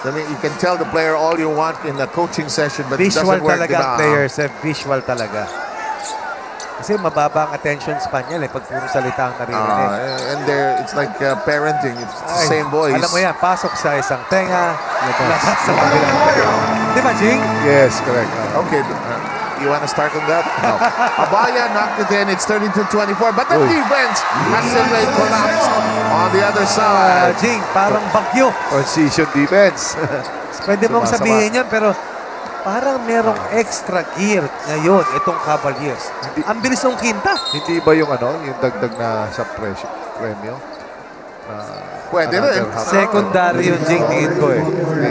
I mean, you can tell the player all you want in the coaching session, but it Visual doesn't work. talaga ang players. Visual talaga. Kasi mababa ang attention span niya pag puro salita ang naririnig. And it's like parenting. It's the same voice. Alam mo yan, pasok sa isang tenga, labas sa kabilang tenga. Di ba, Jing? Yes, correct. Okay, you want to start on that? No. Abaya knocked it in. It's 32-24, but the defense has simply collapsed on the other side. Jing, parang bagyo. Transition defense. Pwede mong sabihin yan, pero parang merong extra gear ngayon itong Cavaliers. Ang bilis ng kinta. Hindi ba yung yung dagdag na sa premyo? Pwede rin. Secondary yung Jing, tingin ko eh.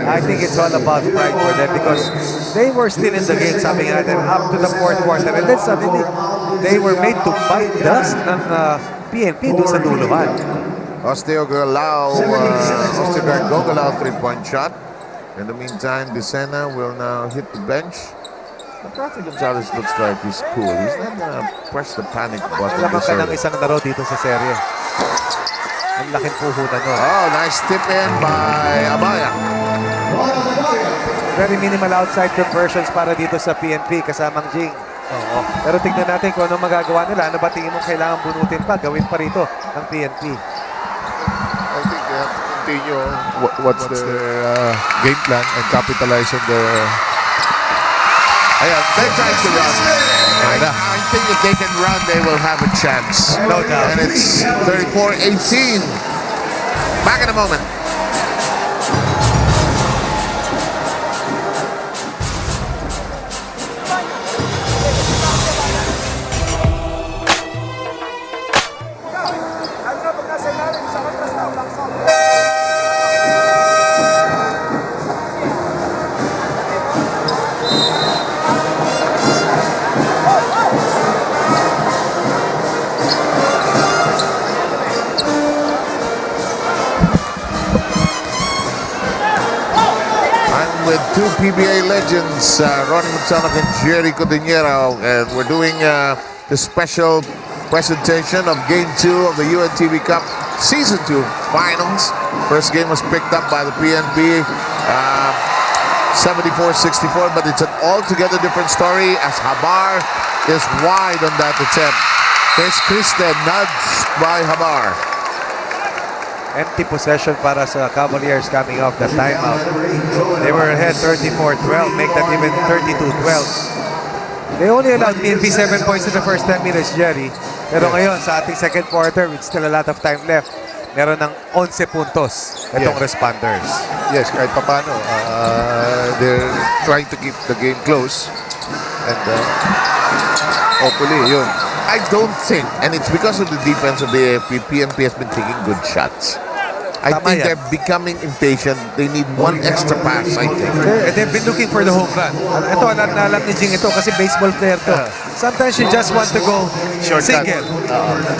I think it's all about pride for them because they were still in the game, sabi nga natin, up to the fourth quarter. And then suddenly, they were made to bite dust ng PNP doon sa duluhan. Osteogolao 3-point shot. In the meantime, Desena will now hit the bench. Rafi Gonzalez looks like he's cool. He's not gonna press the panic button. Alam ka ng isang laro dito sa serye. Ang laking puhunan nun. Oh, nice tip in by Abaya. Very minimal outside conversions para dito sa PNP kasamang Jing. Pero tignan natin kung anong magagawa nila. Ano ba tingin mo kailangan bunutin pa? Gawin pa rito ng PNP. I think they have to continue what's their game plan and capitalize on the... They're trying to run. I think if they can run, they will have a chance. No doubt. And it's 34-18. Back in a moment. Two PBA legends, Ronnie McDonough and Jerry Codinero, and we're doing the special presentation of Game 2 of the UNTV Cup Season 2 Finals. First game was picked up by the PNP, 74-64, but it's an altogether different story as Habar is wide on that attempt. There's Kristen nudged by Habar. Empty possession para sa Cavaliers coming off the timeout. They were ahead 34-12, make that even 32-12. They only allowed PNP 7 points in the first 10 minutes, Jerry. Pero ngayon, sa ating second quarter, with still a lot of time left, meron ng 11 puntos itong responders. Yes, kahit papano, they're trying to keep the game close. And hopefully, yun. I don't think, and it's because of the defense of the AFP, PNP has been taking good shots. I Tama think yan. they're becoming impatient. They need one extra pass, I think. They've been looking for the home run. Ito, alam ni Jing ito kasi baseball player to. Sometimes you just want to go Shortcut. single,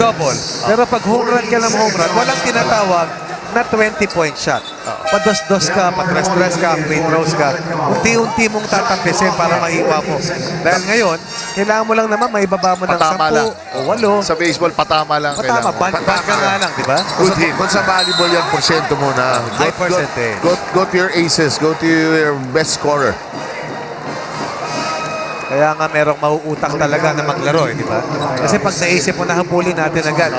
double. Pero pag home run ka ng home run, walang tinatawag na 20-point shot. Pados-dos ka, patres-tres ka, free throws ka. Unti-unti mong tatampisin para maiwa mo. Dahil ngayon, kailangan mo lang naman maibaba mo ng 10 o 8. Sa baseball, patama lang. Patama, band ka nga lang, di ba? Good hit. Kung sa volleyball yan, porsyento muna. High percentage. Go to your aces. Go to your best scorer. Kaya nga merong mauutak talaga na maglaro, di ba? Kasi pag naisip mo na habulin natin agad,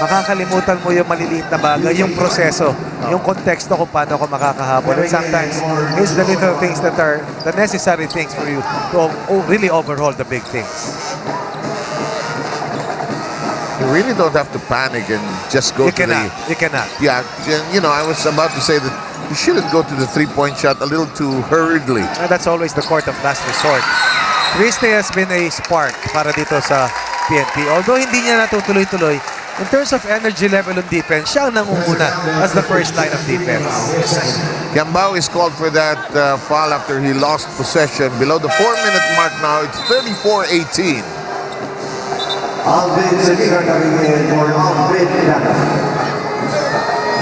makakalimutan mo yung maliliit na bagay, yung proseso, yung konteksto kung paano ako makakahabol. And sometimes, it's the little things that are the necessary things for you to really overhaul the big things. You really don't have to panic and just go You cannot. Yeah, you know, I was about to say that you shouldn't go to the three-point shot a little too hurriedly. And that's always the court of last resort. Christie has been a spark para dito sa PNP. Although hindi niya natutuloy-tuloy, in terms of energy level on defense, siya ang nangunguna as the first line of defense. Gambao is called for that foul after he lost possession. Below the 4-minute mark now, it's 34-18.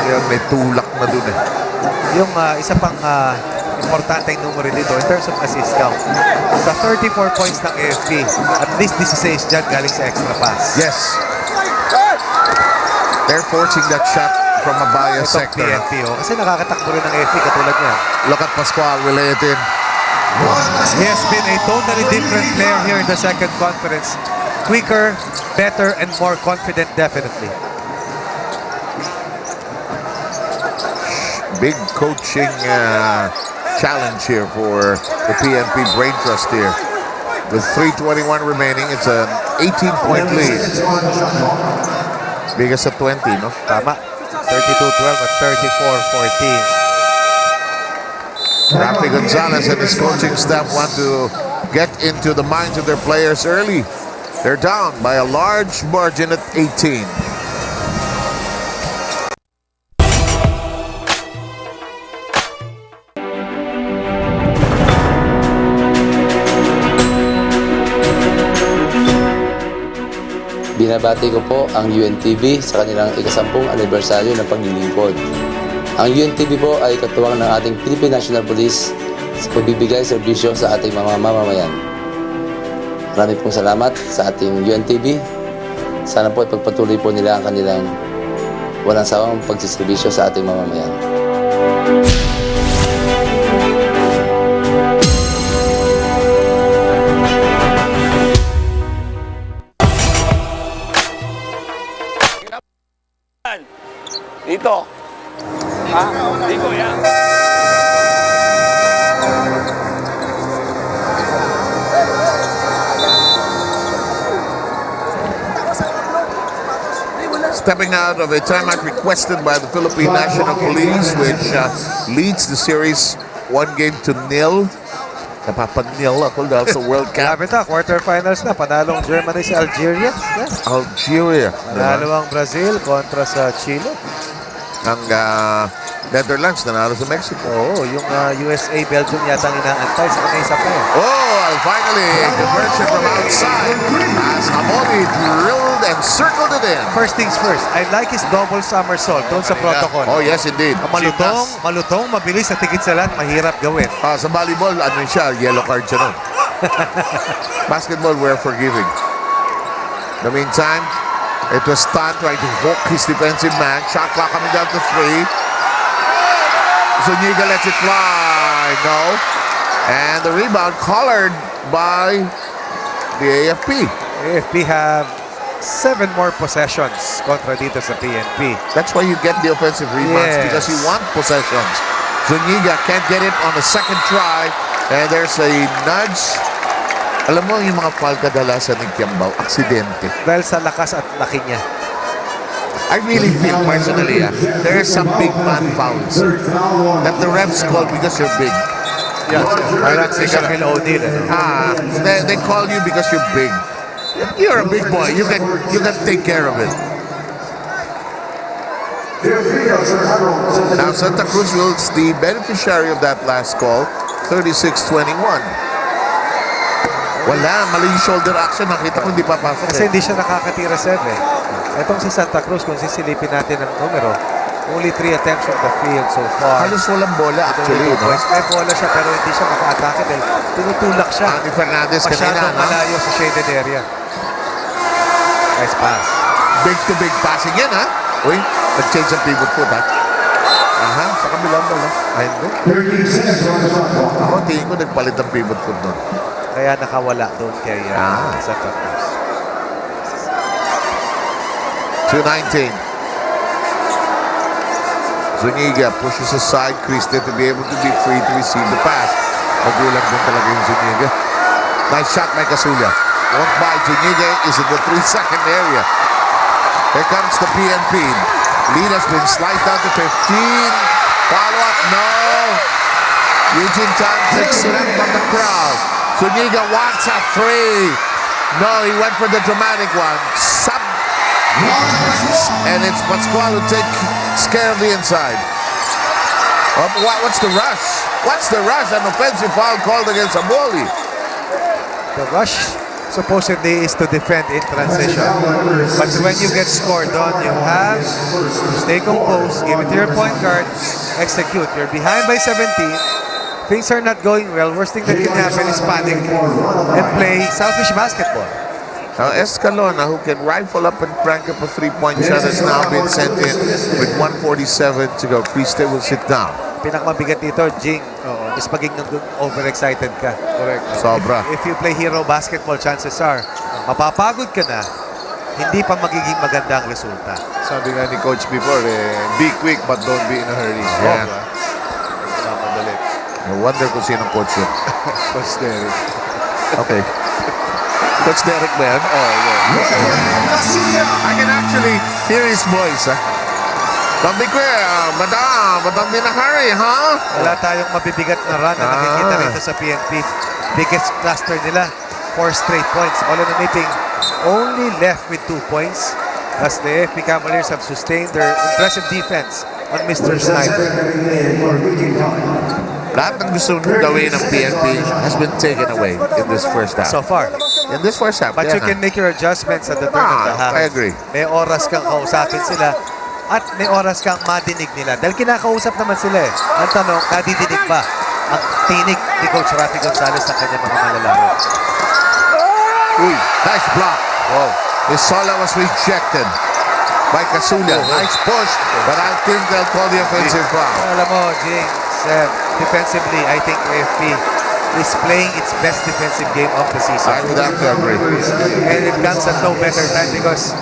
Yun, may tulak na dun eh. Yung isa pang importanteng numero dito in terms of assist count. Sa 34 points ng AFP, at least 16 dyan galing sa extra pass. Yes. They're forcing that shot from a bias Itong sector. PNP, kasi nakakatakbo rin ng AFP katulad niya. Look at Pascual, will lay it in. He has been a totally different player here in the second conference. Quicker, better, and more confident definitely. Big coaching challenge here for the PNP Brain Trust here. With 3:21 remaining, it's an 18-point lead. Biggest at 20, no? Tama. 32-12 at 34-14. Rafi Gonzalez and his coaching staff want to get into the minds of their players early. They're down by a large margin at 18. Binabati ko po ang UNTV sa kanilang ika-10 anibersaryo ng paglilingkod. Ang UNTV po ay katuwang ng ating Philippine National Police sa pagbibigay serbisyo sa ating mga mamamayan. Marami pong salamat sa ating UNTV. Sana po ipagpatuloy po nila ang kanilang walang sawang pagsiservisyo sa ating mamamayan. Dito. Ha? Dito yan. Stepping out of a timeout requested by the Philippine National Police, which leads the series 1-0. Napapag-nil ako dahil sa World Cup. Grabe na, quarterfinals na. Panalong Germany sa Algeria. Yes. Algeria. Panalo ang Brazil kontra sa Chile. Ang Netherlands nanalo sa Mexico. Oo, yung USA, Belgium yata ang inaantay sa kanay isa pa eh. Oh, and finally, conversion from outside as Amoni drilled and circled it in. First things first, I like his double somersault doon sa protocol. Oh, yes, indeed. Malutong, mabilis at tigit sa lahat, mahirap gawin. Sa volleyball, ano siya, yellow card siya nun. Basketball, we're forgiving. In the meantime, it was Stan trying to hook his defensive man. Shot clock coming down to 3. ZUNIGA lets it fly. No. And the rebound collared by the AFP. AFP have 7 more possessions kontra dito sa PNP. That's why you get the offensive rebounds, Yes. because you want possessions. Zuniga can't get it on the second try, and there's a nudge. Alam mo, yung mga foul kadalasan ng Kiambao, aksidente. Dahil sa lakas at laki niya. I really feel personally, there are some big man fouls that the refs call because you're big. Yes. Parang si Shaquille O'Neal. They call you because you're big. You're a big boy. You can take care of it. Now Santa Cruz was the beneficiary of that last call, 36-21. Wala, mali yung shoulder action. Nakita ko hindi papasok. Kasi hindi siya nakakatira, Seb eh. Itong si Santa Cruz, kung sisilipin natin ang numero, only 3 attempts from the field so far. Halos walang bola actually, no? May bola siya pero hindi siya maka-atake dahil tinutulak siya. Ni Fernandez kanina, masyadong no? malayo sa shaded area. Nice pass. Big to big passing yan, ha? Uy, nag-change ang pivot foot, ha? Aha, sa kabilang bola. Ay, hindi. Ako, tingin ko nagpalit ang pivot foot doon. Kaya nakawala doon kay Santa Cruz. 2:19. Zuniga pushes aside Christie to be able to be free to receive the pass. Magulang din talaga yung Zuniga. Nice shot by Casulla. Won't by. Zuniga is in the 3-second area. Here comes the PNP. Lead has been sliced down to 15. Follow-up, no. Eugene Tan takes slam from the crowd. Zuniga wants a free. No, he went for the dramatic one. And it's Pascual who takes care of the inside. What's the rush? What's the rush? An offensive foul called against Aboli. The rush supposedly is to defend in transition. But when you get scored on, you have to stay composed, give it to your point guard, execute. You're behind by 17. Things are not going well. Worst thing that can happen is panic and play selfish basketball. Now Escalona, who can rifle up and crank up a three-point shot, has now been sent in with 1:47 to go. Christie will sit down. Pinakamabigat dito, Jing, is pagiging overexcited ka. Correct. Sobra. If you play hero basketball, chances are, mapapagod ka na, hindi pa magiging maganda ang resulta. Sabi nga ni Coach before, be quick but don't be in a hurry. Yeah. Madali. No wonder kung sinong coach yun. Coach Derek. Okay. Coach Derek ba yan? Oh, I can actually hear his voice, ha? Don't be quick, madam. Don't be in a hurry, huh? Wala tayong mabibigat na run na nakikita rito sa PNP. Biggest cluster nila, 4 straight points. OMIPINPG only left with 2 points as the AFP Cavaliers have sustained their impressive defense on Mr. Sniper. Lahat ng gusto gawin ng PNP has been taken away in this first half. So far. In this first half. But you can make your adjustments at the turn of the half. I agree. May oras kang kausapin sila at may oras kang madinig nila. Dahil kinakausap naman sila eh. Ang tanong, nadidinig ba ang tinig ni Coach Rafi Gonzalez sa kanyang mga malalaro? Uy, nice block. Oh, Isola was rejected by Casulla. Nice push, but I think they'll call the offensive foul. Alam mo, Jing, defensively, I think AFP is playing its best defensive game of the season. I would have to agree. And it comes at no better time because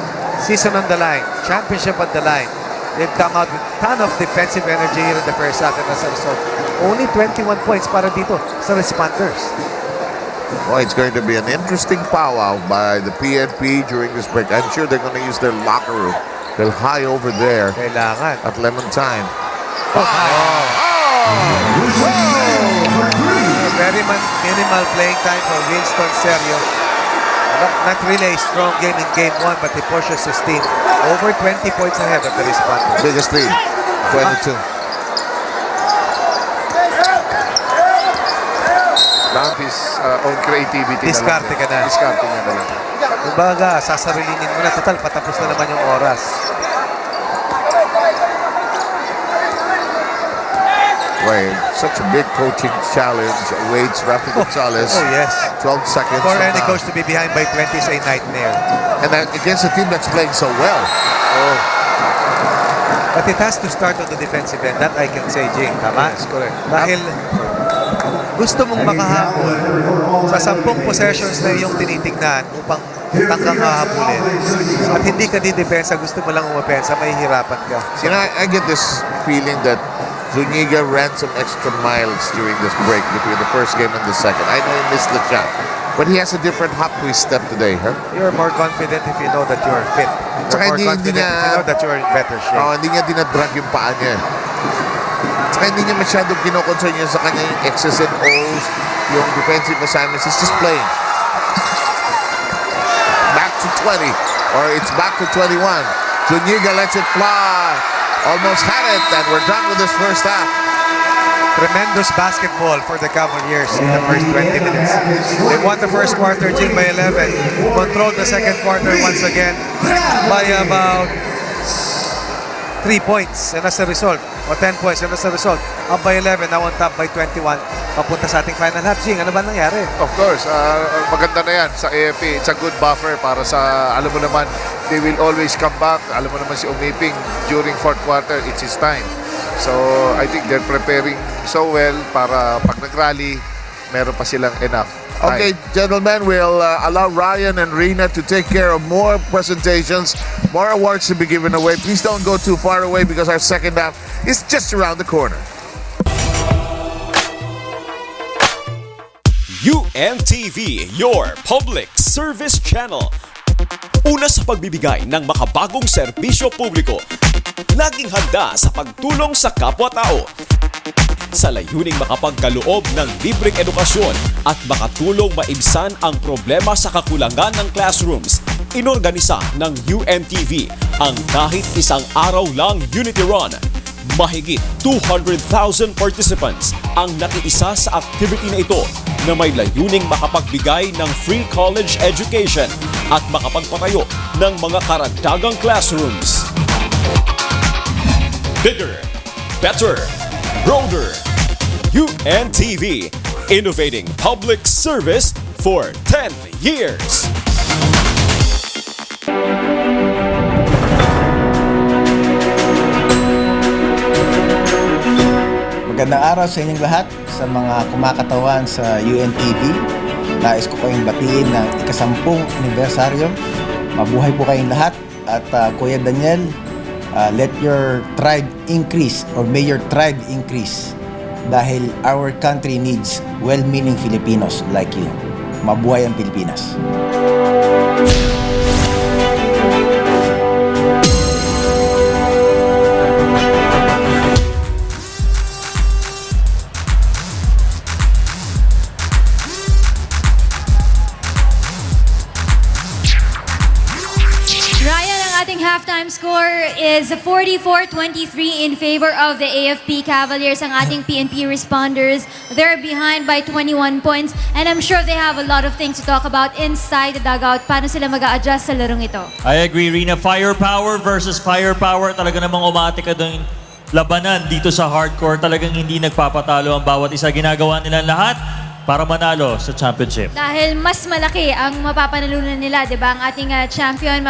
season on the line, championship on the line. They've come out with a ton of defensive energy here in the first half, and as a result, only 21 points para dito sa responders. Well, it's going to be an interesting powwow by the PNP during this break. I'm sure they're going to use their locker room. They'll high over there Kailangan. at lemon time. Very minimal playing time for Winston Serio. Not really a strong game in game 1, but he pushes his team over 20 points ahead of the responders. Biggest lead, 22. Down his own creativity. Diskarte ka na. Diskarte niya na lang. Kumbaga, sasarilinin mo na. Total, patapos na naman yung oras. Wait, such a big coaching challenge awaits Rafi Gonzalez. Oh, yes. 12 seconds. For any now. coach to be behind by 20 is a nightmare. And against a team that's playing so well. Oh. But it has to start on the defensive end. That I can say, Jing. Tama? That's correct. Dahil gusto mong makahabol sa 10 possessions na iyong tinitignan upang tangkang hahabulin. At hindi ka didepensa, gusto mo lang umapensa, mahihirapan ka. You know, I get this feeling that Zuniga ran some extra miles during this break between the first game and the second. I know he missed the shot, but he has a different hop to his step today, huh? You're more confident if you know that you are fit. You're more confident if you know that you are in better shape. Hindi niya dinadrag yung paa niya. Saka hindi niya masyadong kinoconcern niya sa kanya yung X's and O's, yung defensive assignments. He's just playing. Back to 20, or it's back to 21. Zuniga lets it fly. Almost had it, and we're done with this first half. Tremendous basketball for the Cavaliers in the first 20 minutes. They won the first quarter, Jin, by 11. Controlled the second quarter once again by about 3 points. And as a result, or 10 points, and as a result, up by 11, now on top by 21. Papunta sa ating final half. Jing, ano ba nangyari? Of course, maganda na yan sa AFP. It's a good buffer para sa, alam mo naman, they will always come back. Alam mo naman si Umiping during fourth quarter, it's his time. So, I think they're preparing so well para pag nag-rally, meron pa silang enough time. Okay, gentlemen, we'll allow Ryan and Rina to take care of more presentations, more awards to be given away. Please don't go too far away because our second half is just around the corner. UNTV, your public service channel. Una sa pagbibigay ng makabagong serbisyo publiko, laging handa sa pagtulong sa kapwa-tao. Sa layuning makapagkaloob ng libreng edukasyon at makatulong maibsan ang problema sa kakulangan ng classrooms, inorganisa ng UNTV ang kahit isang araw lang Unity Run. Mahigit 200,000 participants ang nakiisa sa activity na ito na may layuning makapagbigay ng free college education at makapagpatayo ng mga karagdagang classrooms. Bigger, better, broader. UNTV, innovating public service for 10 years. Magandang araw sa inyong lahat, sa mga kumakatawan sa UNTV. Nais ko kayong batiin ng ika-10 anibersaryo. Mabuhay po kayong lahat. At Kuya Daniel, let your tribe increase, or may your tribe increase. Dahil our country needs well-meaning Filipinos like you. Mabuhay ang Pilipinas. Halftime score is 44-23 in favor of the AFP Cavaliers. Ang ating PNP responders, they're behind by 21 points. And I'm sure they have a lot of things to talk about inside the dugout. Paano sila mag-a-adjust sa larong ito? I agree, Rina. Firepower versus firepower. Talaga namang umatik ka doon labanan dito sa hardcore. Talagang hindi nagpapatalo ang bawat isa. Ginagawa nila lahat para manalo sa championship. Dahil mas malaki ang mapapanalunan nila, di ba? Ang ating champion,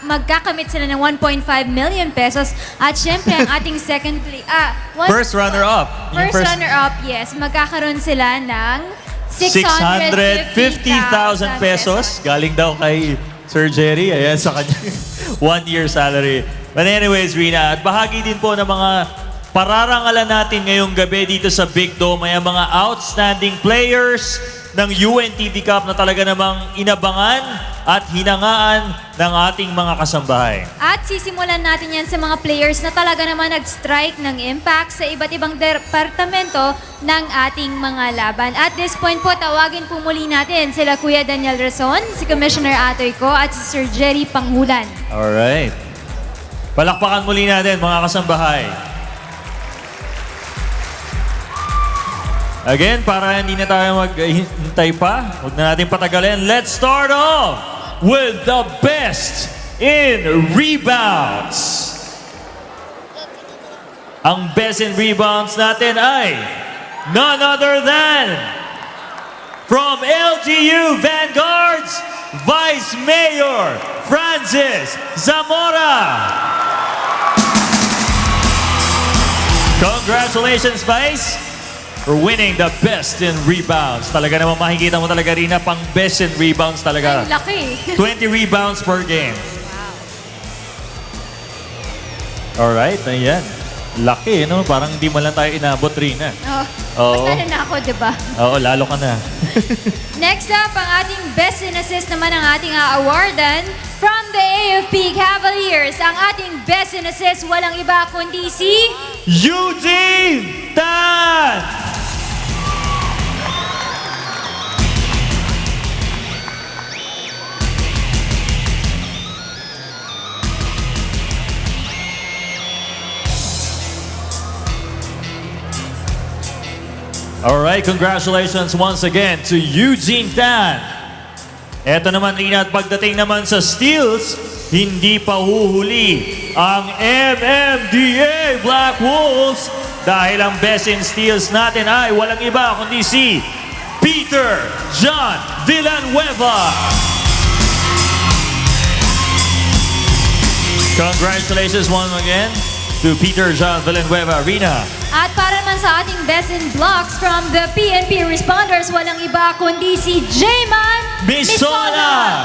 magkakamit sila ng 1.5 million pesos. At syempre, ang ating first runner-up. First runner-up, yes. Magkakaroon sila ng 650,000 pesos. Galing daw kay Sir Jerry. Ayan, sa kanyang 1-year salary. But anyways, Rina, at bahagi din po ng mga pararangalan natin ngayong gabi dito sa Big Dome ay ang mga outstanding players ng UNTV Cup na talaga namang inabangan at hinangaan ng ating mga kasambahay. At sisimulan natin yan sa mga players na talaga naman nag-strike ng impact sa iba't ibang departamento ng ating mga laban. At this point po, tawagin po muli natin sila Kuya Daniel Razon, si Commissioner Atoy ko, at si Sir Jerry Panghulan. Alright. Palakpakan muli natin mga kasambahay. Again, para hindi na tayo maghintay pa, huwag na natin patagalin. Let's start off with the best in rebounds. Ang best in rebounds natin ay none other than from LGU Vanguards, Vice Mayor Francis Zamora. Congratulations, Vice. for winning the best in rebounds. Talaga naman makikita mo talaga rin na pang best in rebounds talaga. Ay, laki. 20 rebounds per game. Alright, ayan. Laki, no? Parang hindi mo lang tayo inabot, Rina. Oo. Basta na ako, diba? Oo, lalo ka na. Next up, ang ating best in assist naman ang ating awardan from the AFP Cavaliers. Ang ating best in assist, walang iba kundi si Eugene Tan! Alright, congratulations once again to Eugene Tan. Eto naman Rina, at pagdating naman sa steals, hindi pa huhuli ang MMDA Black Wolves dahil ang best in steals natin ay walang iba kundi si Peter John Villanueva. Congratulations once again to Peter John Villanueva. Rina. At para naman sa ating best in blocks from the PNP responders, walang iba kundi si Jayman Misola.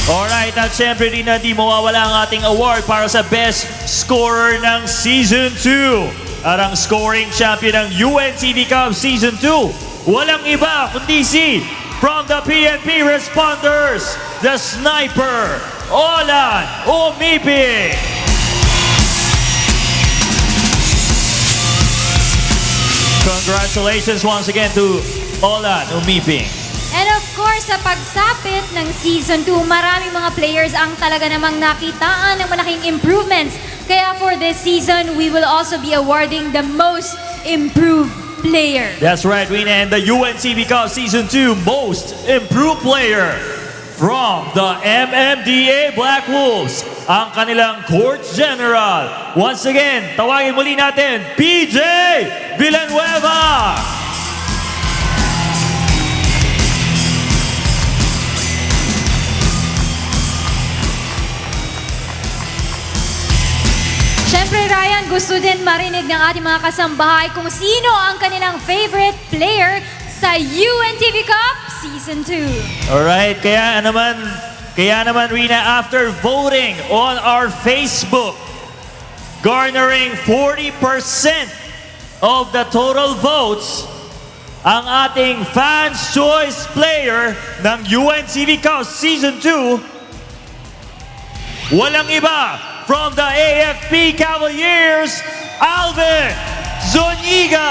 Alright, at syempre din na di mawawala ang ating award para sa best scorer ng Season 2. At ang scoring champion ng UNTV Cup Season 2, walang iba kundi si from the PNP responders, the sniper, OLLAN, OMIPINPG. Congratulations once again to OLLAN, OMIPINPG. And of course, sa pagsapit ng Season 2, maraming mga players ang talaga namang nakitaan ng malaking improvements. Kaya for this season, we will also be awarding the most improved player. That's right, Rina, and the UNTV Cup Season 2 Most Improved Player from the MMDA Black Wolves, ang kanilang Court General. Once again, tawagin muli natin, PJ Villanueva! Siyempre, Ryan, gusto din marinig ng ating mga kasambahay kung sino ang kanilang favorite player sa UNTV Cup Season 2. Alright, kaya naman Rina, after voting on our Facebook, garnering 40% of the total votes, ang ating Fans Choice Player ng UNTV Cup Season 2, walang iba from the AFP Cavaliers, ALVIN ZUNIGA.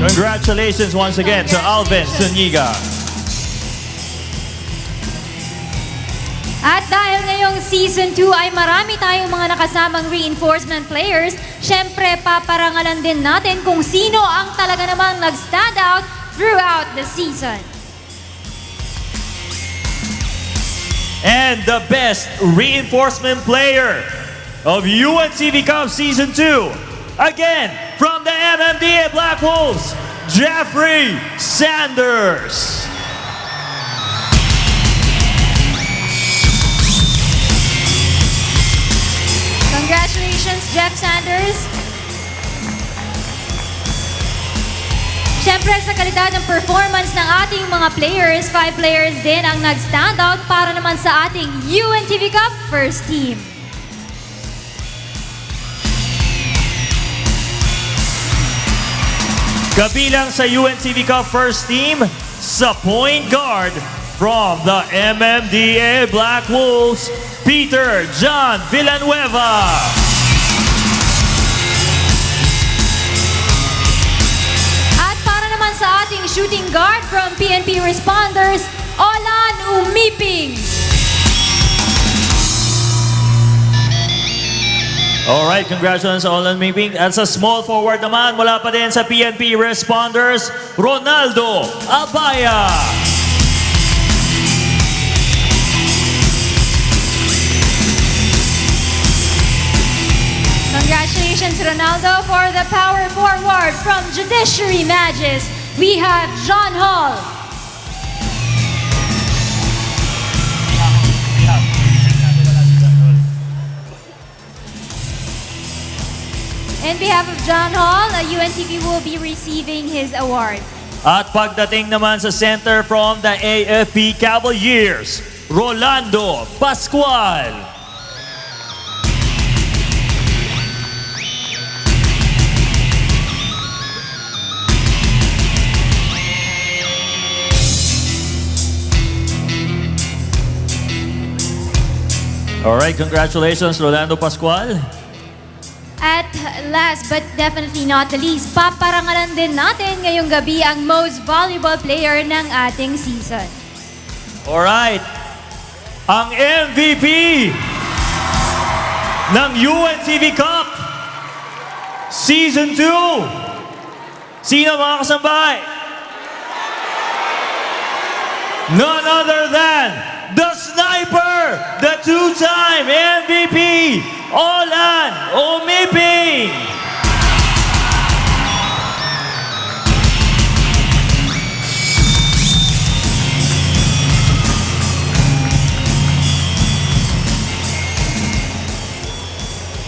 Congratulations once again to ALVIN ZUNIGA. At dahil ngayong Season 2 ay marami tayong mga nakasamang reinforcement players, syempre paparangalan din natin kung sino ang talaga namang nag-stand out throughout the season. And the best reinforcement player of UNTV Cup Season 2, again, from the MMDA Black Wolves, Jeffrey Sanders. Congratulations, Jeff Sanders. Siyempre, sa kalidad ng performance ng ating mga players, 5 players din ang nag-stand out para naman sa ating UNTV Cup first team. Kabilang sa UNTV Cup first team, sa point guard from the MMDA Black Wolves, Peter John Villanueva. Sa ating shooting guard from PNP responders, OLLAN OMIPINPG. Alright, congratulations OLLAN OMIPINPG. At sa small forward naman, mula pa din sa PNP responders, Ronaldo Abaya. Congratulations Congratulations, Ronaldo, for the power forward from Judiciary MAGIS. We have John Hall. On behalf of John Hall, UNTV will be receiving his award. At pagdating naman sa center from the AFP Cavaliers, Rolando Pascual. Alright, congratulations, Rolando Pascual. At last but definitely not the least, paparangalan din natin ngayong gabi ang most valuable player ng ating season. Alright, ang MVP ng UNTV Cup Season 2. Sino mga kasambahay? None other than the sniper, the two-time MVP, OLLAN, OMIPINPG.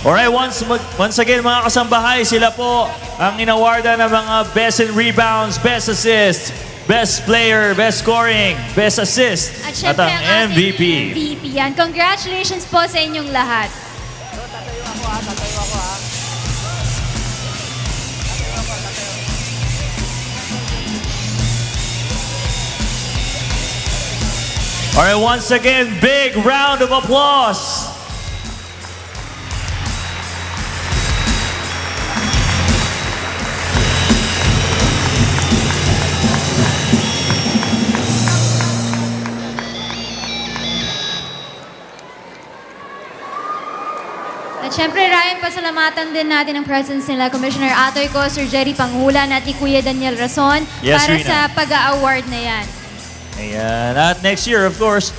Alright, once again mga kasambahay, sila po ang inawarda ng mga best in rebounds, best assists, best player, best scoring, best assist, At at syempre ang ang ating MVP. MVP yan. Congratulations po sa inyong lahat. Alright, once again, big round of applause. At syempre, Ryan, pasalamatan din natin ang presence nila, Commissioner Atoy ko, Sir Jerry Panghulan at Kuya Daniel Razon Yes, para Rina. sa pag-award na yan. Ayan. At next year, of course,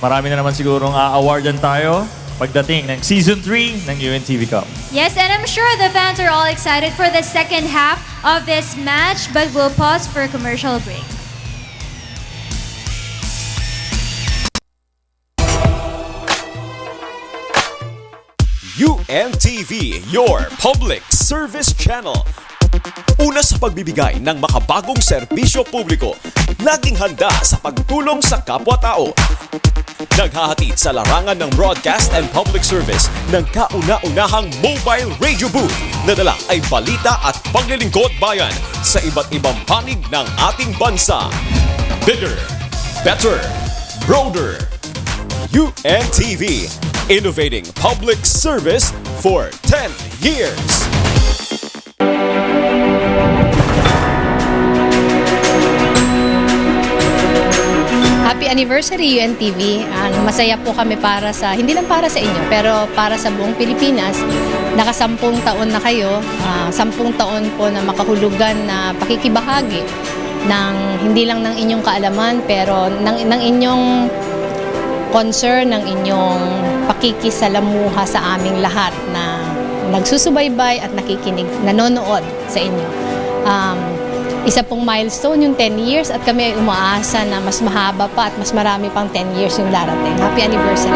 marami na naman sigurong a-awardan tayo pagdating ng Season 3 ng UNTV Cup. Yes, and I'm sure the fans are all excited for the second half of this match, but we'll pause for a commercial break. UNTV, your public service channel. Una sa pagbibigay ng makabagong serbisyo publiko, laging handa sa pagtulong sa kapwa-tao. Naghahatid sa larangan ng broadcast and public service ng kauna-unahang mobile radio booth na dala ay balita at paglilingkod bayan sa iba't ibang panig ng ating bansa. Bigger, better, broader. UNTV, innovating public service for 10 years. Happy anniversary UNTV. Masaya po kami para sa, hindi lang para sa inyo, pero para sa buong Pilipinas. Naka-10 taon na kayo, 10 taon po na makahulugan na pakikibahagi ng hindi lang ng inyong kaalaman, pero ng inyong concern, ng inyong pakikisalamuha sa aming lahat na nagsusubaybay at nakikinig, nanonood sa inyo. Isa pong milestone yung 10 years at kami ay umaasa na mas mahaba pa at mas marami pang 10 years yung darating. Happy anniversary!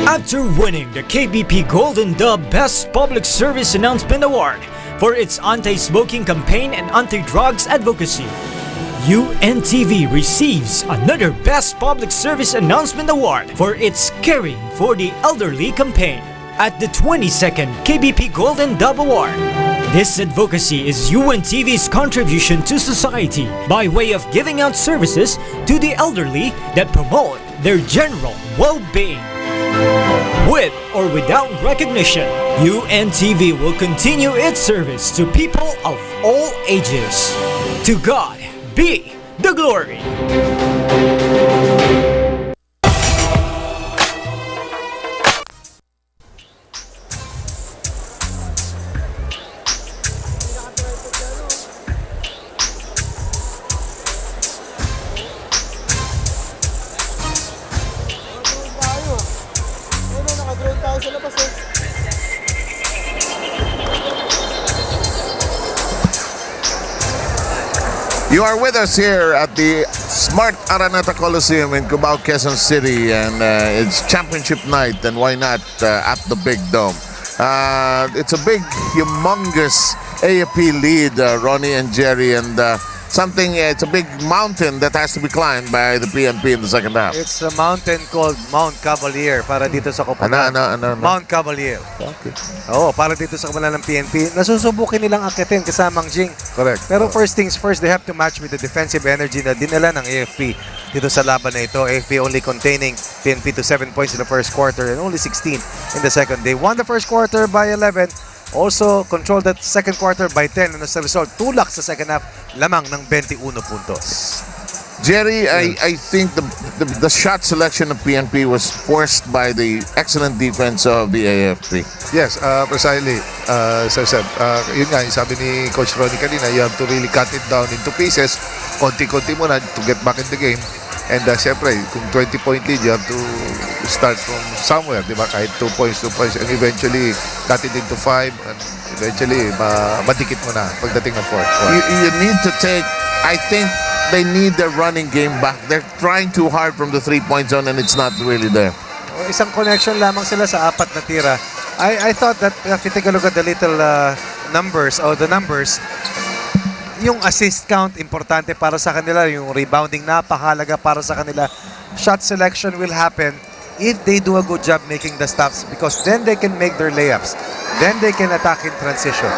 After winning the KBP Golden Dove Best Public Service Announcement Award for its anti-smoking campaign and anti-drugs advocacy, UNTV receives another Best Public Service Announcement Award for its Caring for the Elderly campaign at the 22nd KBP Golden Dove Award. This advocacy is UNTV's contribution to society by way of giving out services to the elderly that promote their general well-being. With or without recognition, UNTV will continue its service to people of all ages. To God be the glory. You are with us here at the SMART-Araneta Coliseum in Cubao, Quezon City, and it's championship night, and why not at the Big Dome? It's a big, humongous AFP lead, Ronnie and Jerry, and it's a big mountain that has to be climbed by the PNP in the second half. It's a mountain called Mount Cavalier para dito sa Koponan. Ano? Mount Cavalier. Okay. Oo, para dito sa Koponan ng PNP. Nasusubukin nilang akitin kasamang Jing. Correct. Pero first things first, they have to match with the defensive energy na dinala ng AFP dito sa laban na ito. AFP only containing PNP to 7 points in the first quarter and only 16 in the second. They won the first quarter by 11. Also controlled that second quarter by 10, and as a result, tulak sa second half, lamang ng 21 puntos. Jerry, I think the shot selection of PNP was forced by the excellent defense of the AFP. Yes, precisely, Sir Seb. Yun nga, sabi ni Coach Ronnie kanina, you have to really cut it down into pieces, konti-konti muna to get back in the game. And siyempre, kung 20-point lead, you have to start from somewhere, di ba? Kahit 2 points, and eventually cut it into 5, and eventually, madikit mo na pagdating ng 4th. You need to take, I think they need their running game back. They're trying too hard from the 3-point zone, and it's not really there. Isang connection lamang sila sa 4 na tira. I thought that if you take a look at the little numbers, yung assist count, importante para sa kanila. Yung rebounding, napakahalaga para sa kanila. Shot selection will happen if they do a good job making the stops, because then they can make their layups. Then they can attack in transition.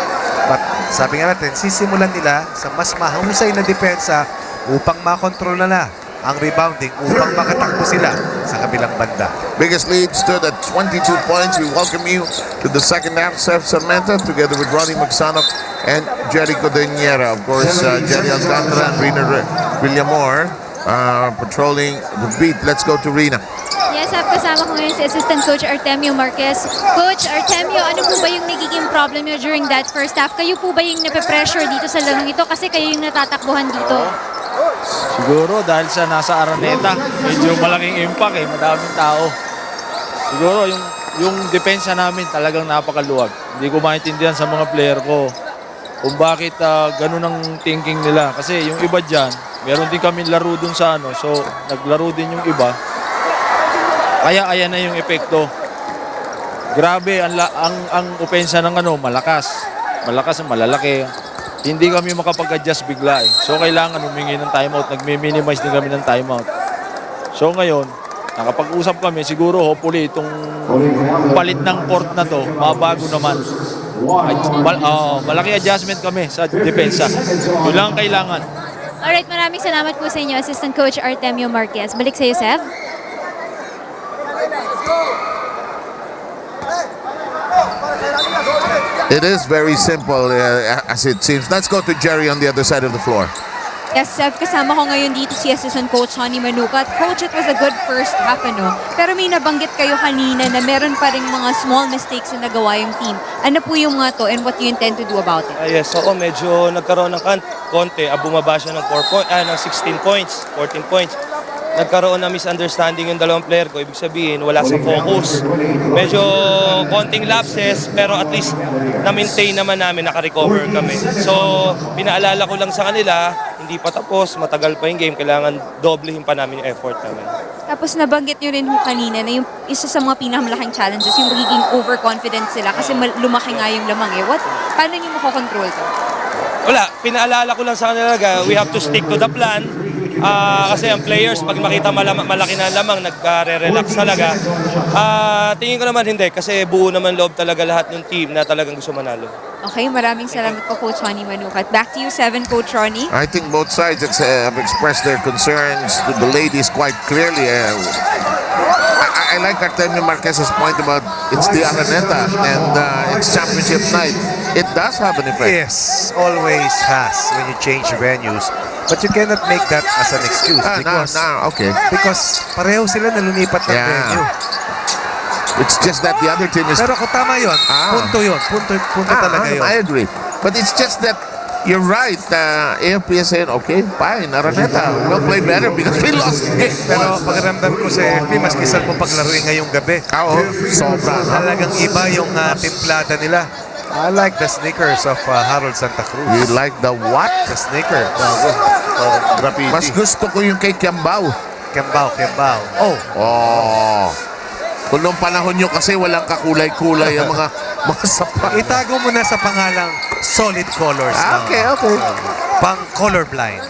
But sabi nga natin, sisimulan nila sa mas mahusay na depensa upang makontrol na ang rebounding, upang makatakbo sila sa kabilang banda. Biggest lead stood at 22 points. We welcome you to the second half. Service Kuya together with Ronnie Magsanok and Jerry Codeniera. Of course, Jerry Alcantara and Rina Villamor patrolling the beat. Let's go to Rina. Yes, kasama ko ngayon si Assistant Coach Artemio Marquez. Coach Artemio, ano po ba yung nagiging problem nyo during that first half? Kayo po ba yung nape-pressure dito sa larong ito kasi kayo yung natatakbuhan dito? Siguro dahil sa nasa Araneta, medyo malaking impact madaming tao. Siguro yung depensa namin talagang napakaluwag. Hindi ko maintindihan sa mga player ko kung bakit ganun ang thinking nila. Kasi yung iba dyan, meron din kami laro dun sa so naglaro din yung iba. Kaya ayan na yung epekto. Grabe ang opensa ng malakas. Malakas, malalaki. Hindi kami makapag-adjust bigla So kailangan humingi ng timeout. Nagmi-minimize din kami ng timeout. So ngayon, nakapag-usap kami, siguro hopefully itong palit ng court na to, mabago naman. Malaki adjustment kami sa depensa. Yun lang ang kailangan. Alright, maraming salamat po sa inyo, Assistant Coach Artemio Marquez. Balik sa iyo, Sev. It is very simple as it seems. Let's go to Jerry on the other side of the floor. Yes, Sev, kasama ko ngayon dito si Assistant Coach Sonny Manukat. Coach, it was a good first half, Pero may nabanggit kayo kanina na meron pa ring mga small mistakes na nagawa yung team. Ano po yung mga to and what you intend to do about it? Yes, medyo nagkaroon ng konti. Bumaba siya ng 16 points, 14 points. Nagkaroon ng misunderstanding yung dalawang player ko. Ibig sabihin, wala sa focus. Medyo konting lapses, pero at least na-maintain naman namin, naka-recover kami. So, pinaalala ko lang sa kanila, hindi pa tapos, matagal pa yung game, kailangan doblehin pa namin yung effort namin. Tapos nabanggit nyo rin kanina na yung isa sa mga pinakamalaking challenges, yung magiging overconfident sila kasi lumaki nga yung lamang Paano nyo makokontrol to? Wala, pinaalala ko lang sa kanila, we have to stick to the plan. Kasi ang players, pag makita malaki na lamang, nagre-relax talaga. Tingin ko naman hindi, kasi buo naman loob talaga lahat ng team na talagang gusto manalo. Okay, maraming salamat po, Coach Ronnie Manukat. Back to you, 7, Coach Ronnie. I think both sides have expressed their concerns to the ladies quite clearly. I like Artemio Marquez's point about it's the Araneta and it's championship night. It does have an effect. Yes, always has when you change venues. But you cannot make that as an excuse because pareho sila nalulipat ng venue. It's just that the other team is... Pero kung tama yun, punto talaga yun. I agree. But it's just that you're right. AFP is saying, okay, fine, Araneta, we'll play better because we lost the game. Pero pakiramdam ko sa AFP, mas kisal kong paglaruin ngayong gabi. Oo, sobra. Talagang iba yung timplada nila. I like the sneakers of Harold Santa Cruz. You like the what? The sneaker. Graffiti. Mas gusto ko yung kay Kiambao. Kiambao. Oh. Kung noong panahon nyo kasi walang kakulay-kulay ang mga sapat. Itago mo na sa pangalang solid colors. Okay. Pang colorblind.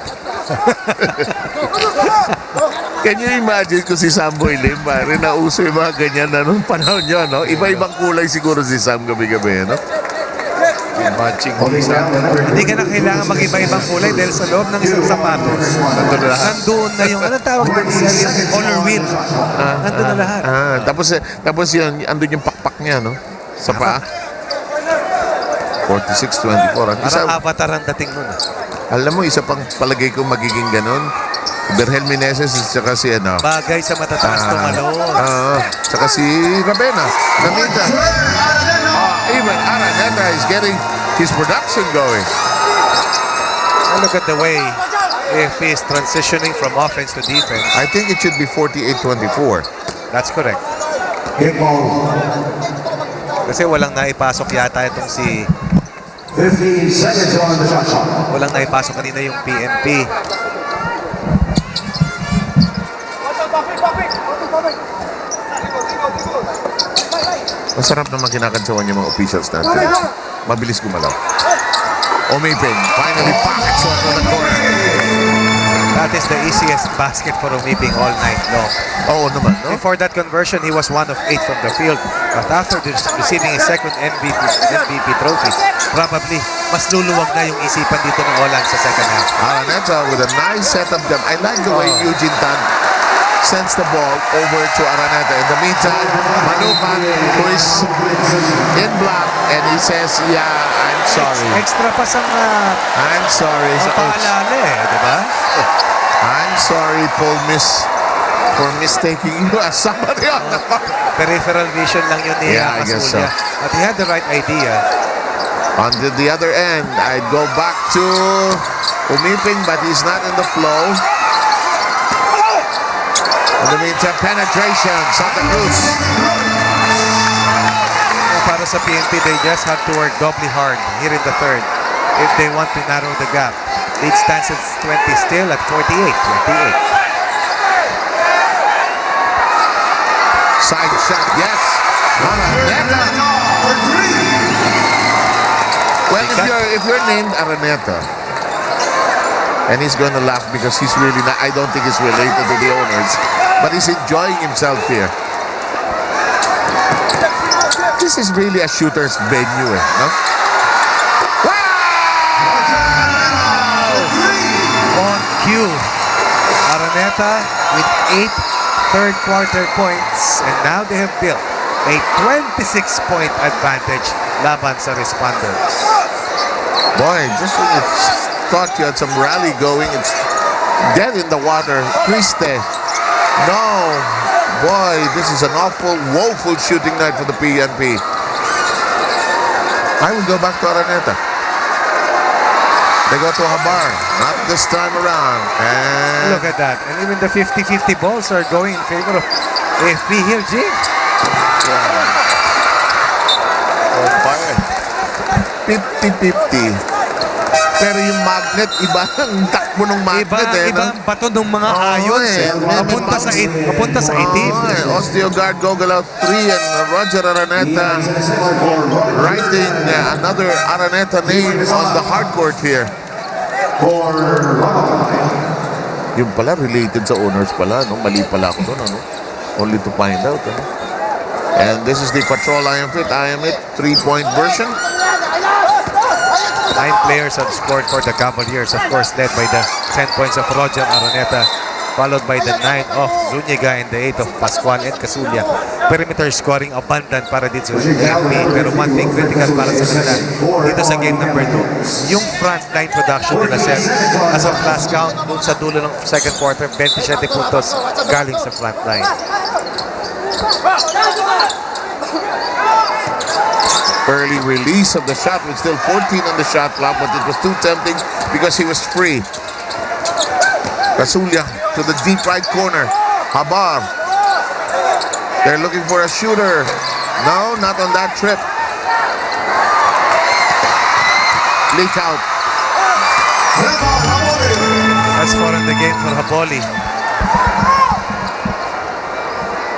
Can you imagine kung si Sam Boylim, pare, nauso yung mga ganyan na noong panahon nyo, no? Iba-ibang kulay siguro si Sam gabi-gabi, no? Matching. Hindi ka na kailangan mag-iba-ibang kulay dahil sa loob ng isang sapatos. Nandun na yung, anong tawag doon? Color wheel. Nandun na lahat. Tapos yun, andun yung pakpak niya, no? Sa paa. 46-24. Parang avatar ang dating nun. Alam mo, isa pang palagay ko magiging ganun. Berhel Meneses at saka si ano. Bagay sa matataas tumalon. Saka si Rabena. Namita. Even Araneta is getting his production going. And look at the way AFP is transitioning from offense to defense. I think it should be 48-24. That's correct. Kasi walang naipasok yata itong si... 15 seconds on the shot clock. Walang naipasok kanina yung PNP. Masarap naman kinakansawan yung mga officials natin. Mabilis gumalaw. Omipin finally pockets one to the corner. That is the easiest basket for Omiping all night long. Oo naman, no? Before that conversion, he was 1 of 8 from the field. But after receiving his second MVP trophy, probably mas luluwag na yung isipan dito ng OLLAN sa second half. Araneta with a nice setup jump. I like the way Eugene Tan sends the ball over to Araneta. In the meantime, Manukan, who is in block, and he says, yeah, I'm sorry. Extra pa sa I'm sorry. Ang paalala di ba? I'm sorry, Paul for mistaking you as somebody on the court. Peripheral vision lang yun ni I guess so. But he had the right idea. On the other end, I'd go back to Umiping, but he's not in the flow. In the meantime, penetration, Santa Cruz. Para sa PNP, they just have to work doubly hard here in the third if they want to narrow the gap. Lead stands at 20 still at 48-28. Side shot, yes. Well, if you're named Araneta, and he's going to laugh because he's really not, I don't think he's related to the owners, but he's enjoying himself here. This is really a shooter's venue, no? On cue, Araneta with 8 third quarter points, and now they have built a 26-point advantage laban sa responders. Boy, just when you thought you had some rally going, it's dead in the water. Triste. No. Boy, this is an awful, woeful shooting night for the PNP. I will go back to Araneta. They go to Habar. Not this time around. And look at that. And even the 50-50 balls are going in favor of AFP here, G. On fire. 50-50. Pero yung magnet, iba ang takbo ng magnet. Iba ang bato ng mga hayos. Mapunta sa itim. Osteogard Gogolaw 3 and Roger Araneta writing another Araneta name on the hardcourt here. Yung pala, related sa owners pala. No? Mali pala ako doon. Ano? Only to find out. Ano? And this is the Patrol I Am Fit 3-point version. 9 players have scored for the Cavaliers, of course led by the 10 points of Roger Araneta, followed by the 9 of Zuniga and the 8 of Pascual and Casulia. Perimeter scoring abundant para dito sa AFP, pero one thing critical para sa kanila dito sa game number 2, yung front line production nila, Seth. As of last count, dun sa dulo ng second quarter, 27 puntos galing sa front line. Early release of the shot with still 14 on the shot clock, but it was too tempting because he was free. Casulia to the deep right corner. Habar. They're looking for a shooter. No, not on that trip. Leak out. That's far in the game for Haboli.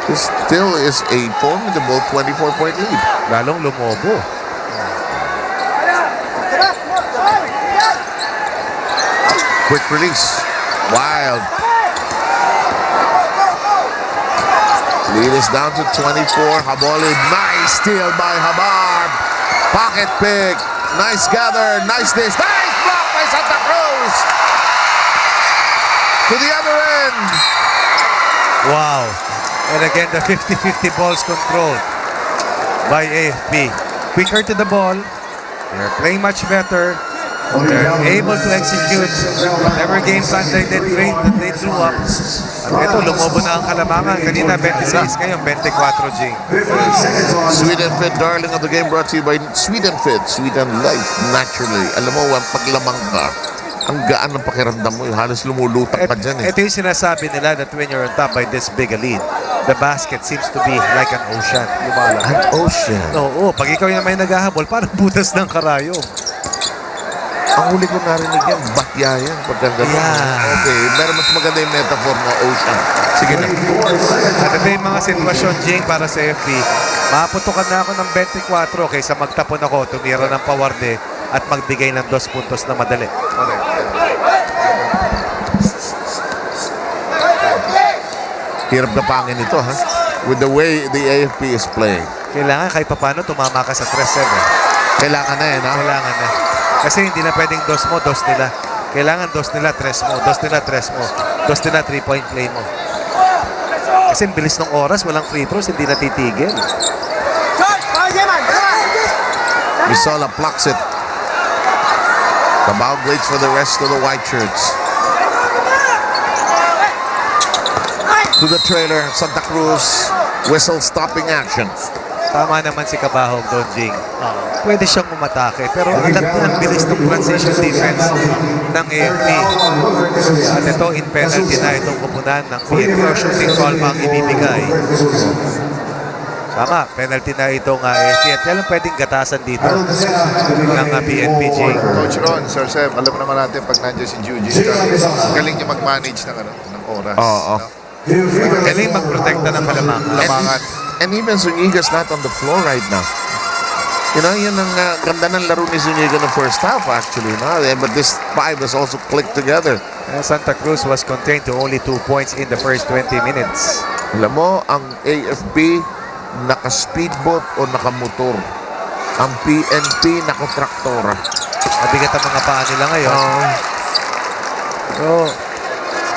This still is a formidable 24-point lead. Lalong lumobo. Quick release. Wild. Lead is down to 24. Haboli. Nice steal by Habar. Pocket pick. Nice gather. Nice dish. Nice block by Santa Cruz. To the other end. Wow. And again, the 50-50 balls controlled by AFP. Quicker to the ball. They're playing much better. They're able to execute whatever game plan they drew up. At ito, lumobo na ang Kalamangan. Kanina 26, ngayon 24, G. Sweet and Fit, darling of the game, brought to you by Sweet and Fit. Sweet and life, naturally. Alam mo, paglamang ka, ang gaan ng pakiramdam mo. Halos lumulutak ka dyan eh. Ito yung sinasabi nila that when you're on top by this big a lead, the basket seems to be like an ocean. An ocean? Oo, pag ikaw yung may naghahabol, parang butas ng karayom. Ang huli ko narinig yan, batya yan. Pagkanda Yeah. Okay, pero mas maganda yung metaphor na ocean. Sige na. At ito yung mga sitwasyon, Jing, para sa AFP. Maputukan na ako ng 24 kaysa magtapon ako, tumira ng pawarde at magbigay ng 2 puntos na madali. Hirap na pangin ito, ha? With the way the AFP is playing. Kailangan kahit papano tumama ka sa 3-7. Kailangan na no? Kailangan na. Kasi hindi na pwedeng 2 mo, 2 nila. Kailangan 2 nila, 3 mo. 2 nila, 3 mo. 2 nila, 3-point play mo. Kasi bilis ng oras, walang free throws, hindi na titigil. Misola plucks it. Cabal waits for the rest of the white shirts. To the trailer, Santa Cruz, whistle stopping action. Tama naman si Cabahog doon, Jing. Pwede siyang umatake, pero alam niya ang bilis ng transition defense ng AFP. At ito, in penalty na itong kupunan ng PNP. Shooting foul pa ang ibibigay. Tama, penalty na itong AFP. At kailan pwedeng gatasan dito ng PNPG. Coach Ron, Sir Seb, alam naman natin pag nandiyan si Eugene, galing niya mag-manage ng oras. Oo. Galing mag-protekta ng Kalamangan. And even Zuniga's not on the floor right now. You know, yun ang ganda ng laro ni Zuniga in the first half actually. No? But this 5 has also clicked together. Santa Cruz was contained to only 2 points in the first 20 minutes. Alam mo, ang AFP naka-speedboat o naka-motor. Ang PNP naka-traktora. Mabigat ang mga paa nila ngayon. So,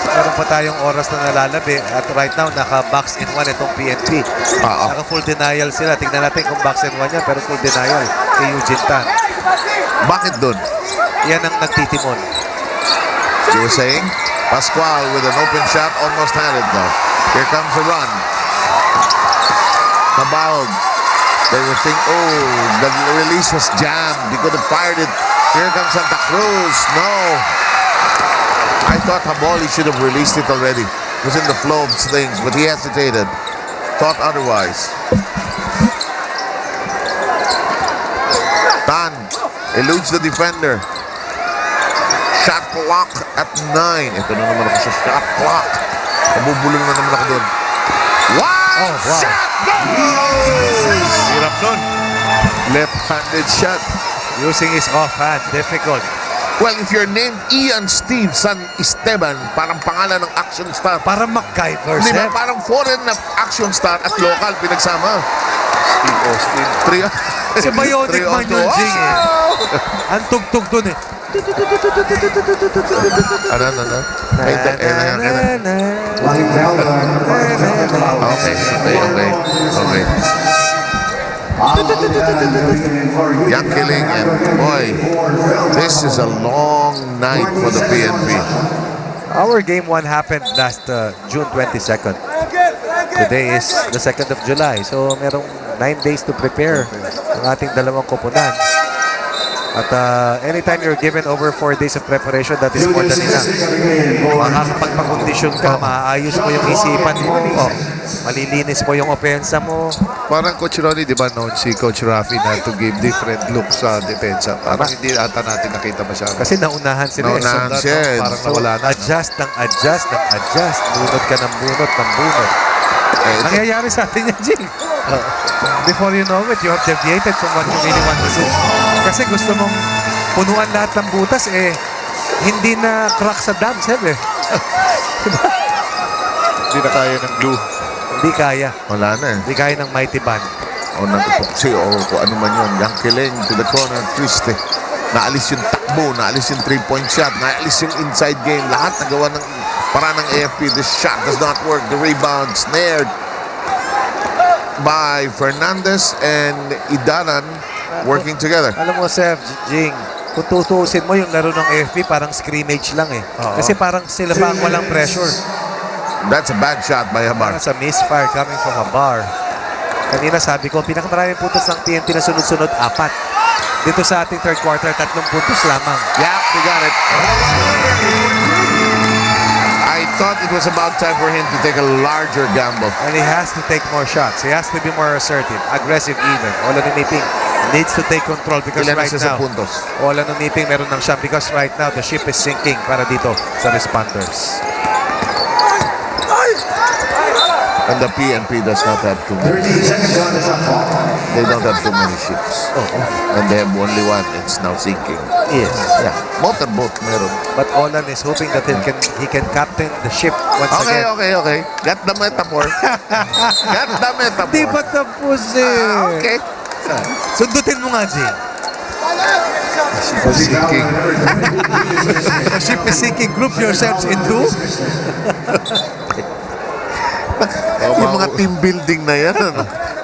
meron pa tayong oras na nalalabi at right now naka-box in 1 itong PNP. Naka-full denial sila. Tingnan natin kung box in 1 yan pero full denial kay Eugene Tan. Bakit doon? Yan ang nagtitimon. You were saying? Pascual with an open shot, almost had it though. Here comes a run. Cabal. They were thinking, oh, the release was jammed. He could have fired it. Here comes Santa Cruz. No. I thought Haboli should have released it already. It was in the flow of things, but he hesitated. Thought otherwise. Tan eludes the defender. Shot clock at 9. Ito na naman ako sa shot clock. Nabubulong na naman ako doon. Wow! Shot goes! Hirap nun. Left-handed shot. Using his offhand. Difficult. Well, if you're named Ian Steve San Esteban, parang pangalan ng action star. Parang MacGyver, Di ba? Parang foreign na action star at local pinagsama. Steve Austin. Si Bionic man yun, Jing eh. Ang tugtog dun eh. Ano? Okay. Young killing, and boy, this is a long night for the PNP. Our game 1 happened last June 22nd. Today is the 2nd of July, so merong 9 days to prepare ng ating dalawang koponan. At anytime you're given over 4 days of preparation, that is more than enough. Makakapagpakondisyon ka, maaayos mo yung isipan mo, malilinis mo yung opensa mo. Parang Coach Ronnie, di ba, noon si Coach Rafi na to give different look sa depensa. Parang hindi ata natin nakita masyado. Kasi naunahan sila. Naunahan siya. Parang So, nawala na. adjust. Bunot ka ng bunot. Nangyayari sa atin yan, Jing. Before you know it, you have deviated from what you really want to do. Kasi gusto mong punuan lahat ng butas, hindi na crack sa dam, Seb, Hindi na kaya ng glue. Hindi kaya. Wala na Hindi kaya ng mighty band. O nagpuksi o kung ano man yun. Yang kileng to the corner, twist Naalis yung takbo, naalis yung 3-point shot, naalis yung inside game. Lahat nagawa ng para ng AFP. This shot does not work. The rebound snared by Fernandez and Idaran working together. Alam mo, Seb, Jing, kung tutuusin mo yung laro ng AFP, parang scrimmage lang Kasi parang sila pa ang walang pressure. That's a bad shot by Habar. That's a misfire coming from Habar. Kanina sabi ko, pinakamaraming puntos ng PNP na sunod-sunod, 4. Dito sa ating third quarter, 3 puntos lamang. Yeah, we got it. I thought it was about time for him to take a larger gamble. And he has to take more shots. He has to be more assertive, aggressive even. OLLAN needs to take control because right now, OLLAN meron ng shot because right now, the ship is sinking para dito sa responders. And the PNP does not have too many. They don't have too many ships. And they have only one. It's now sinking. Yes. Yeah. Motorboat meron. But OLLAN is hoping that he can captain the ship once again. Okay. Get the metaphor. Get the metaphor. Di ba tapos Okay. Sundutin mo nga, Jing. The ship is sinking. The ship is sinking. Group yourselves in 2. Yung mga team building na yan,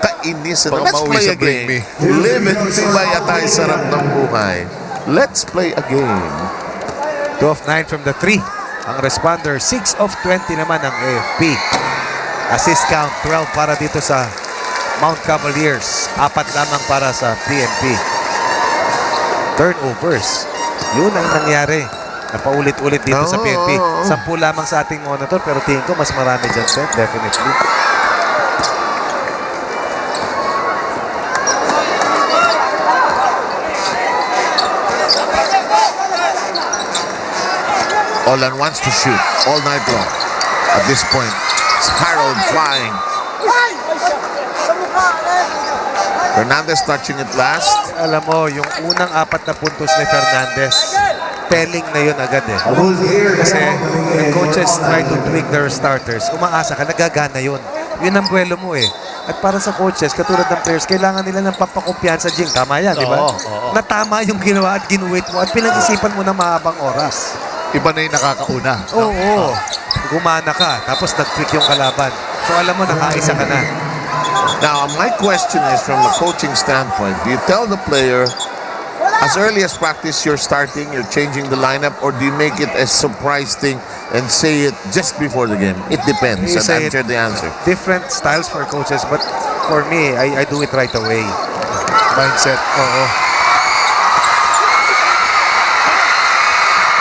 kainis. Let's play a game. Live and tibay at ay sarap ng buhay. Let's play a game. 2 of 9 from the 3. Ang responder, 6 of 20 naman ang AFP. Assist count, 12 para dito sa Mount Cavaliers. 4 lamang para sa PNP. Turnovers. Yun ang nangyari. Napaulit-ulit dito sa PNP. 10 lamang sa ating monitor, pero tingin ko mas marami dyan, Seth. Definitely. OLLAN wants to shoot all night long. At this point, Harold flying. Fernandez touching it last. Alam mo, yung unang 4 na puntos ni Fernandez, telling na yun agad Kasi when coaches try to tweak their starters, umaasa ka, nagagana yun. Yun ang buwelo mo At para sa coaches, katulad ng players, kailangan nila ng pampakumpiyansa, Jing. Tama yan, di ba? Na tama yung ginawa at ginuwit mo at pinag-isipan mo ng mahabang oras. Iba na yung nakakauna. Oo. Gumana ka, tapos nag-tweak yung kalaban. So alam mo, nakaisa ka na. Now, my question is from a coaching standpoint, do you tell the player as early as practice you're starting, you're changing the lineup, or do you make it a surprise thing and say it just before the game? It depends. And I'm sure the answer. Different styles for coaches, but for me, I do it right away. Mindset.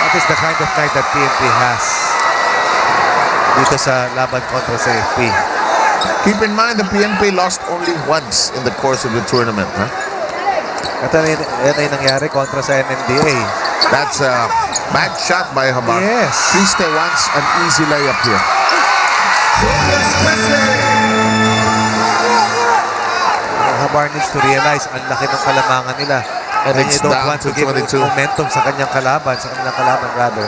That is the kind of night that PNP has dito sa laban kontra sa AFP. Keep in mind, the PNP lost only once in the course of the tournament. At yan ay nangyari kontra sa MMDA. That's a bad shot by Habar. Yes. Triste wants an easy layup here. Habar needs to realize ang laki ng kalamangan nila. And they don't want to give momentum sa kanyang kalaban, rather.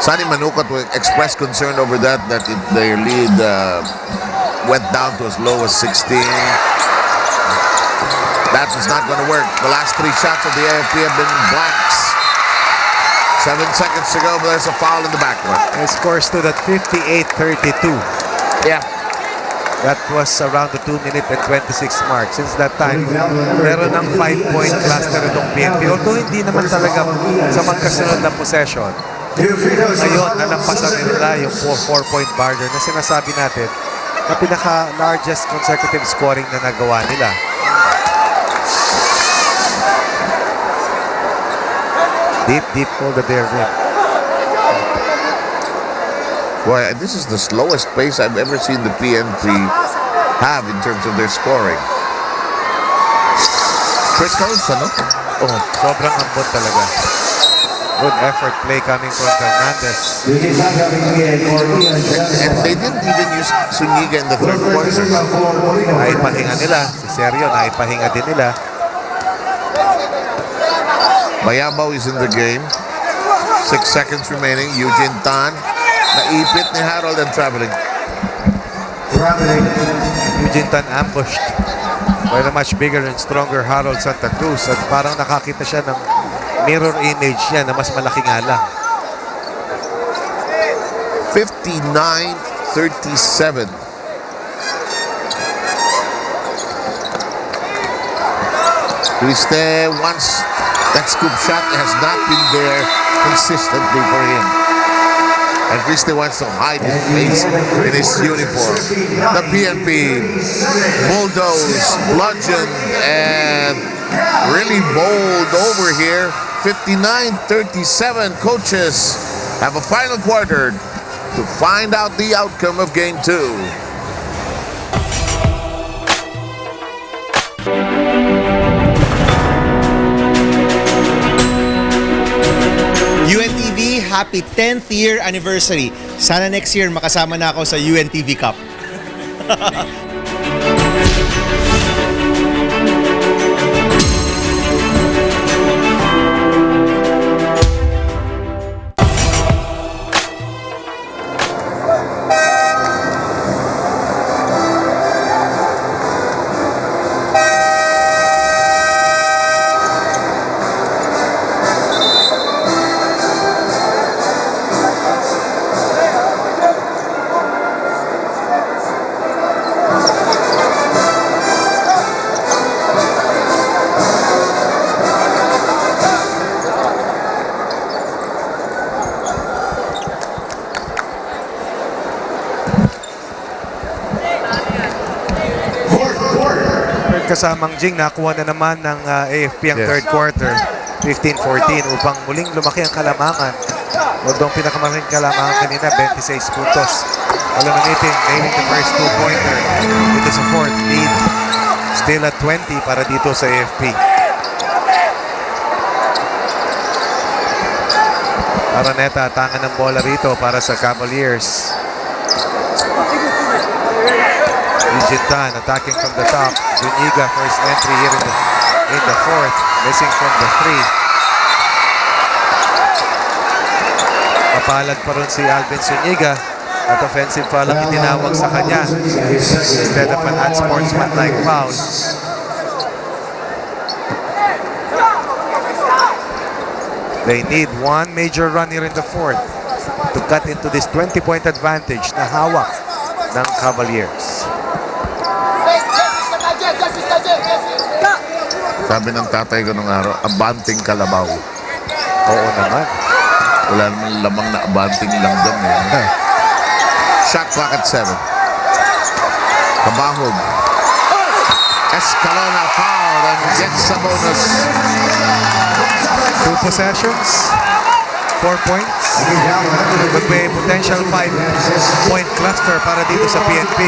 Sonny Manukot will express concern over that their lead went down to as low as 16. That is not going to work. The last 3 shots of the AFP have been blanks. 7 seconds to go, but there's a foul in the backcourt. It scores to that 58-32. Yeah. That was around the 2-minute and 26 mark. Since that time, meron ng 5-point cluster itong PNP. Although hindi naman talaga sa magkasunod na possession. Ngayon, nalampasan nila yung 4-point barrier na sinasabi natin na pinaka-largest consecutive scoring na nagawa nila. Deep pull the their rim. Boy, this is the slowest pace I've ever seen the PNP have in terms of their scoring. Crystals, ano? Oh, sobrang ambot talaga. Good effort play coming from Fernandez. And they didn't even use ZUNIGA in the third quarter. Naipahinga nila. Si Sergio, naipahinga din nila. Bayabaw is in the game. 6 seconds remaining. Eugene Tan. Naipit ni Harold and traveling. Eugene Tan ambushed by the much bigger and stronger Harold Santa Cruz. At parang nakakita siya ng mirror image niya na mas malaki nga lang. 59-37. Criste wants that scoop shot, has not been there consistently for him. And Criste wants to hide his face in his uniform. The PNP bulldoze, bludgeoned, and really bowled over here. 59-37. Coaches have a final quarter to find out the outcome of game 2. UNTV, happy 10th year anniversary. Sana next year makasama na ako sa UNTV Cup. Kasamang Jing, nakuha na naman ng AFP ang third quarter, 15-14, upang muling lumaki ang kalamangan. Although ang pinakamalaking kalamangan kanina, 26 puntos. Aluminiting, nailing the first two-pointer. It is a fourth lead. Still at 20 para dito sa AFP. Araneta, tangan ng bola rito para sa Cavaliers. Eugene Tan attacking from the top. ZUNIGA first entry here in the fourth, missing from the three. Mapalad pa rin si ALVIN ZUNIGA at offensive foul ang itinawag sa kanya instead of an unsportsmanlike foul. They need one major run here in the fourth to cut into this 20-point advantage na hawak ng Cavaliers. Sabi ng tatay ko nung araw, abanting kalabaw. Oo naman. Wala naman lamang na abanting lang doon. Shot clock at 7. Kabahog. Escalona foul and gets a bonus. 2 possessions, 4 points. Could be a potential 5-point cluster para dito sa PNP.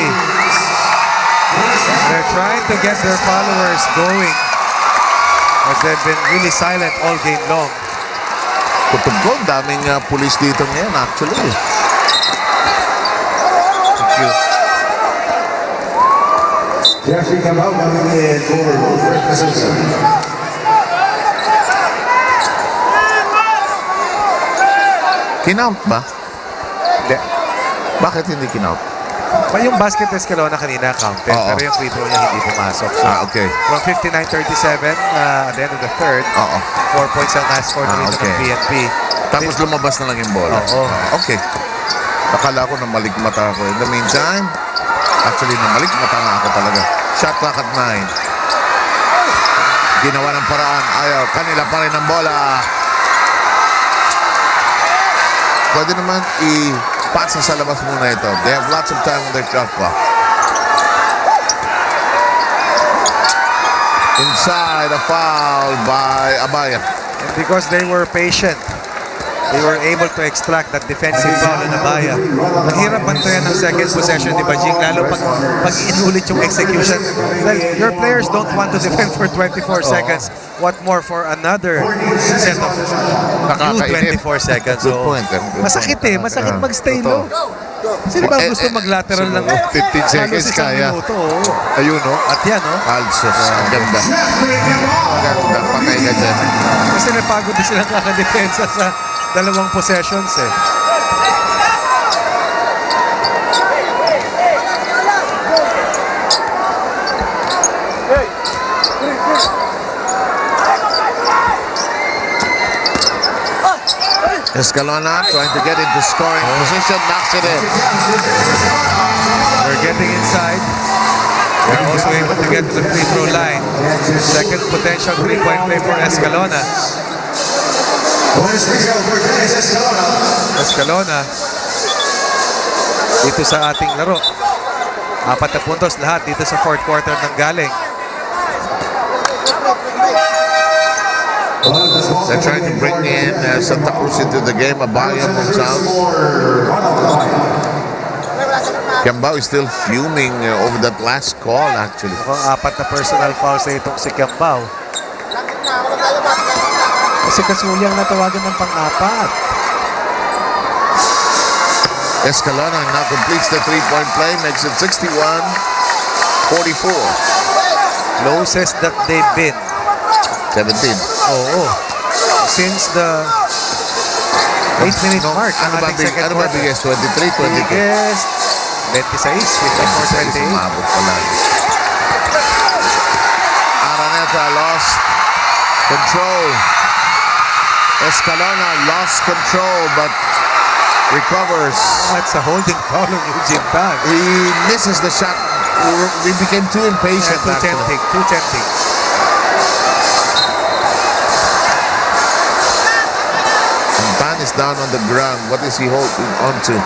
They're trying to get their followers going as they've been really silent all game long. Kutugod, daming pulis dito ngayon actually. Thank you. Jeffrey Cambao coming in for first position. Kinount ba? Hindi. Bakit hindi kinount? Yung basket Escalona kanina counted, pero yung free throw niya hindi pumasok. So, okay. From 59-37 at the end of the third, 4 points ang na-score na rito ng PNP. Tapos lumabas na lang yung bola. Okay. Akala ko na maligmata ako. In the meantime, actually na maligmata nga ako talaga. Shot clock at 9. Ginawa ng paraan. Ayaw, kanila pa rin ang bola. Pwede naman i-pasa sa labas muna ito. They have lots of time on their shot clock. Inside, a foul by Abaya. And because they were patient, they were able to extract that defensive foul on Abaya. Ang hirap bantayan ng second possession, di ba, Jing? Lalo pag inulit yung execution. Well, your players don't want to defend for 24 seconds. What more for another set of new 24 seconds. So, masakit eh. Masakit mag-stay low. Sino ba gusto mag-lateral lang? 15 seconds kaya. Ayun, no? At yan, no? Alsos. Ang ganda. Ang ganda. Patay ka dyan. Kasi napagod din silang kakadepensa sa dalawang possessions eh. Escalona trying to get into scoring position, knocks it in. They're getting inside. They're also able to get to the free throw line. Second potential three-point play for Escalona. Escalona dito sa ating laro. 4 na puntos lahat dito sa fourth quarter ng galing. They're trying to bring in Santa Cruz into the game. Abaya moves out. Kiambao is still fuming over that last call, actually. Mukhang 4 na personal fouls na itong si Kiambao. Kasi kasulyang natawagan ng pang-4. Escalona now completes the three-point play, makes it 61-44. Closest that they've been. 17. Oo. Since the 8-minute mark. Ano ba biggest? 23, 22? Biggest 26, 54, 28. Umabot pala. Araneta lost control. Escalona lost control but recovers. That's a holding foul on Eugene Tan. He misses the shot. We became too impatient. Too tempting. Tan is down on the ground. What is he holding on to?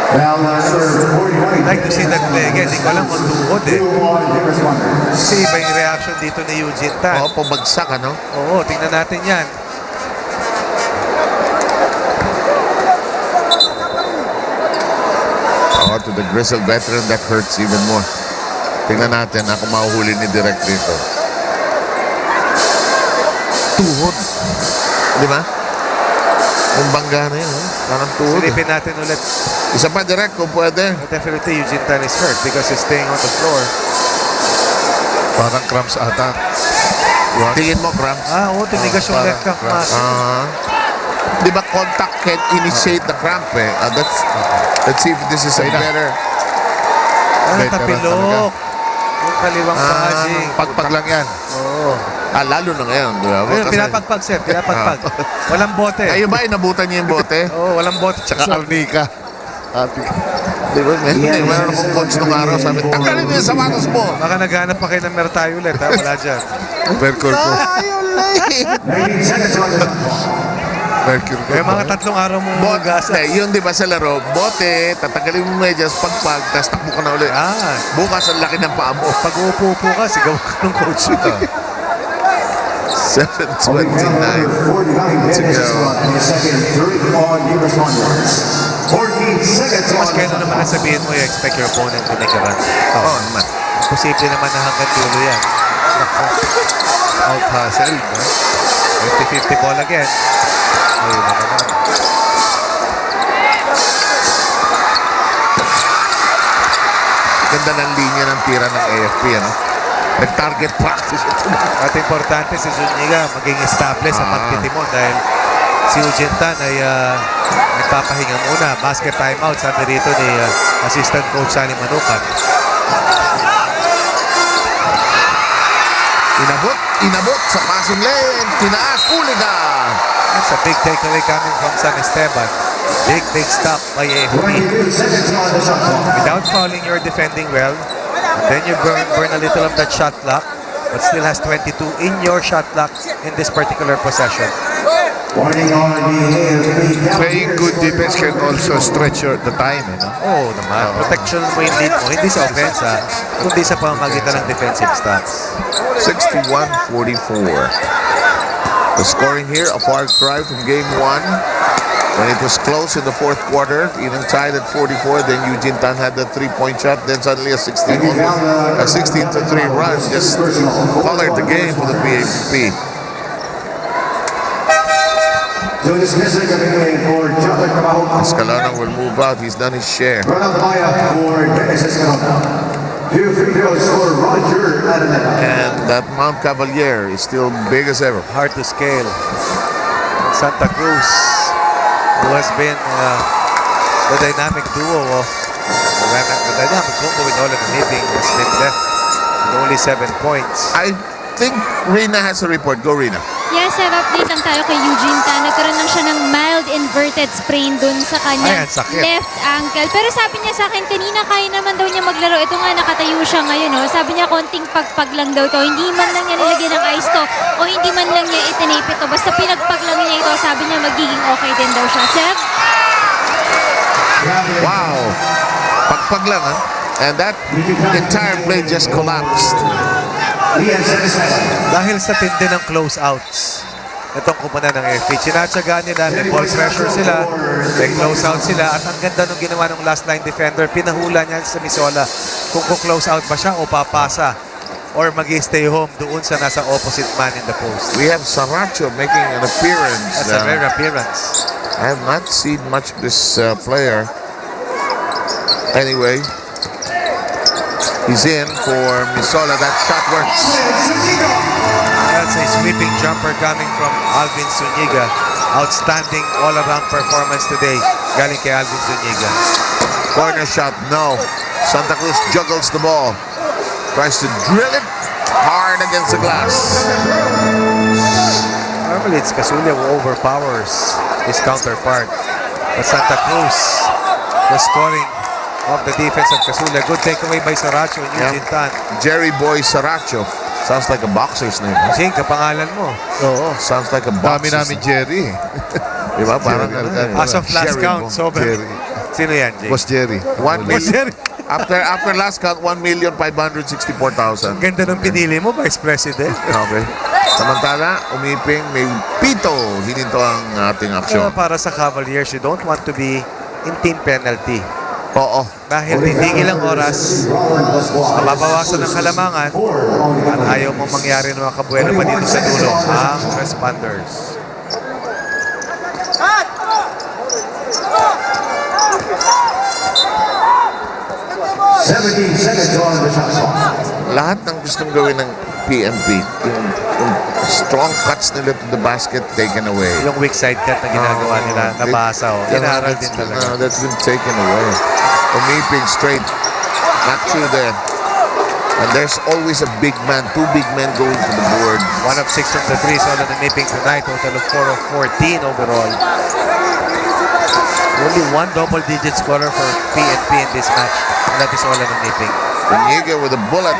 I'd like to see that play again. Hindi ko alam kung tuhod eh. Kasi iba yung reaction dito ni Eugene Tan. Oo, pabagsak ano? Oo, tingnan natin yan. Oh, to the grizzled veteran, that hurts even more. Tingnan natin, ako mahuhuli ni Direk dito. Tuhod. Di ba? Yung bangga na yun, parang tuhod. Silipin natin ulit. Isa pa, Direk, kung pwede. Definitely, Eugene Tan is hurt because he's staying on the floor. Parang cramps ata. Tingin mo, cramps? Oo, tinigas yung left calf muscle. Di ba contact can initiate the cramp eh? Let's see if this is a better. Tapilok. Yung kaliwang paging. Pagpag lang yan. Oo. Lalo na ngayon. Ayun, pinapagpag, sir. Pinapagpag. Walang bote. Kayo ba, inabutan niyo yung bote? Oo, walang bote. Tsaka Arnica. Di ba? Meron akong coach nung araw. Sabi, tanggalin niyo yung sapatos mo. Baka naghanap pa kayo ng Mertayo ulit. Wala dyan. Mercury po. Mercury po. Kaya mga 3 araw mong hugasan. Yun di ba sa laro, bote, tatanggalin mo medyas, pagpag, tapos takbo ka na ulit. Bukas ang laki ng paa mo. Pag uupo ka, sigaw ka ng coach. 7:29 to go. Mas kaya naman nasabihin mo, you expect your opponent to make a run. Oo naman. Posible naman na hanggang dulo yan. Out hustle. 50-50 ball again. Ayun na naman. Ganda ng linya ng tira ng AFP, ano? Nag-target practice ito. At importante si Zuniga maging established sa pagtitimon dahil si Eugene Tan ay nagpapahinga muna. Basket timeout, sabi rito ni Assistant Coach Sani Manukat. Inabot sa passing lane. Tinaas, Uliga. That's a big takeaway coming from San Esteban. Big stop by AFP. Without fouling, you're defending well. And then you burn a little of that shot clock, but still has 22 in your shot clock in this particular possession. Playing good defense can also stretch the time. Oo naman. Protection mo yung lead mo. Hindi sa offense, kundi sa pamamagitan ng defensive stats. 61-44. The scoring here, a far cry from game 1. When it was close in the fourth quarter, even tied at 44, then Eugene Tan had the 3-point shot, then suddenly a 16-3 run just colored the game for the PNP. Escalona will move out, he's done his share. And that Mount Cavalier is still big as ever. Hard to scale. Santa Cruz, who has been the dynamic duo of the dynamic combo with OLLAN and MMDA, was left with only 7 points. I think Rina has a report. Go, Rina. Yes, sir, update lang tayo kay Eugene Tan. Nagkaroon lang siya ng mild inverted sprain dun sa kanyang left ankle. Pero sabi niya sa akin, kanina kaya naman daw niya maglaro. Ito nga, nakatayo siya ngayon. No? Sabi niya, konting pagpag lang daw to. Hindi man lang niya nilagyan ng ice to o hindi man lang niya itinape ito. Basta pinagpag lang niya ito. Sabi niya, magiging okay din daw siya. Seb? Wow. Pagpag lang, ha? And that entire play just collapsed. Dahil sa tindi ng close-outs, itong kumuna ng AFP, sinatsagaan nila, may ball pressure sila, may close-out sila, at ang ganda nung ginawa ng last line defender, pinahula niya sa Misola kung close-out ba siya o papasa or mag-stay home doon sa nasa opposite man in the post. We have Saracho making an appearance. That's a rare appearance. I have not seen much of this player. Anyway, he's in for Misola. That shot works. That's a sweeping jumper coming from ALVIN ZUNIGA. Outstanding all-around performance today. Galing kay ALVIN ZUNIGA. Corner shot, no. Santa Cruz juggles the ball. Tries to drill it hard against the glass. Normally, it's Casulia who overpowers his counterpart. But Santa Cruz, the scoring of the defense of Casulia. Good takeaway by Saracho and Eugene Tan. Jerry Boy Saracho. Sounds like a boxer's name. Sing, kapangalan mo. Oo. Sounds like a boxer's Dami namin Jerry. Diba? Parang as of last count, sobrang. Sino yan, Jay? Boss Jerry. 1 million. After last count, 1,564,000. Ganda ng pinili mo, Vice President. Okay. Samantala, umiping, may pito. Hininto ang ating aksyon. Para sa Cavaliers, you don't want to be in team penalty. Oo. Dahil hindi ilang oras, mababawasan ng kalamangan at ayaw mong mangyari ng mga kabuelo pa dito sa dulo, ang responders. Lahat ng gustong gawin ng PNP, yung strong cuts nila to the basket taken away. Yung weak side cut na ginagawa nila, nabasa o. Inaral din talaga. That's been taken away. Umiping straight, not through there. And there's always a big man, 2 big men going to the board. 1 of 6 from the 3, so on Umiping tonight, total of 4 of 14 overall. Only 1 double-digit scorer for PNP in this match, and that is OLLAN Umiping. ZUNIGA with a bullet.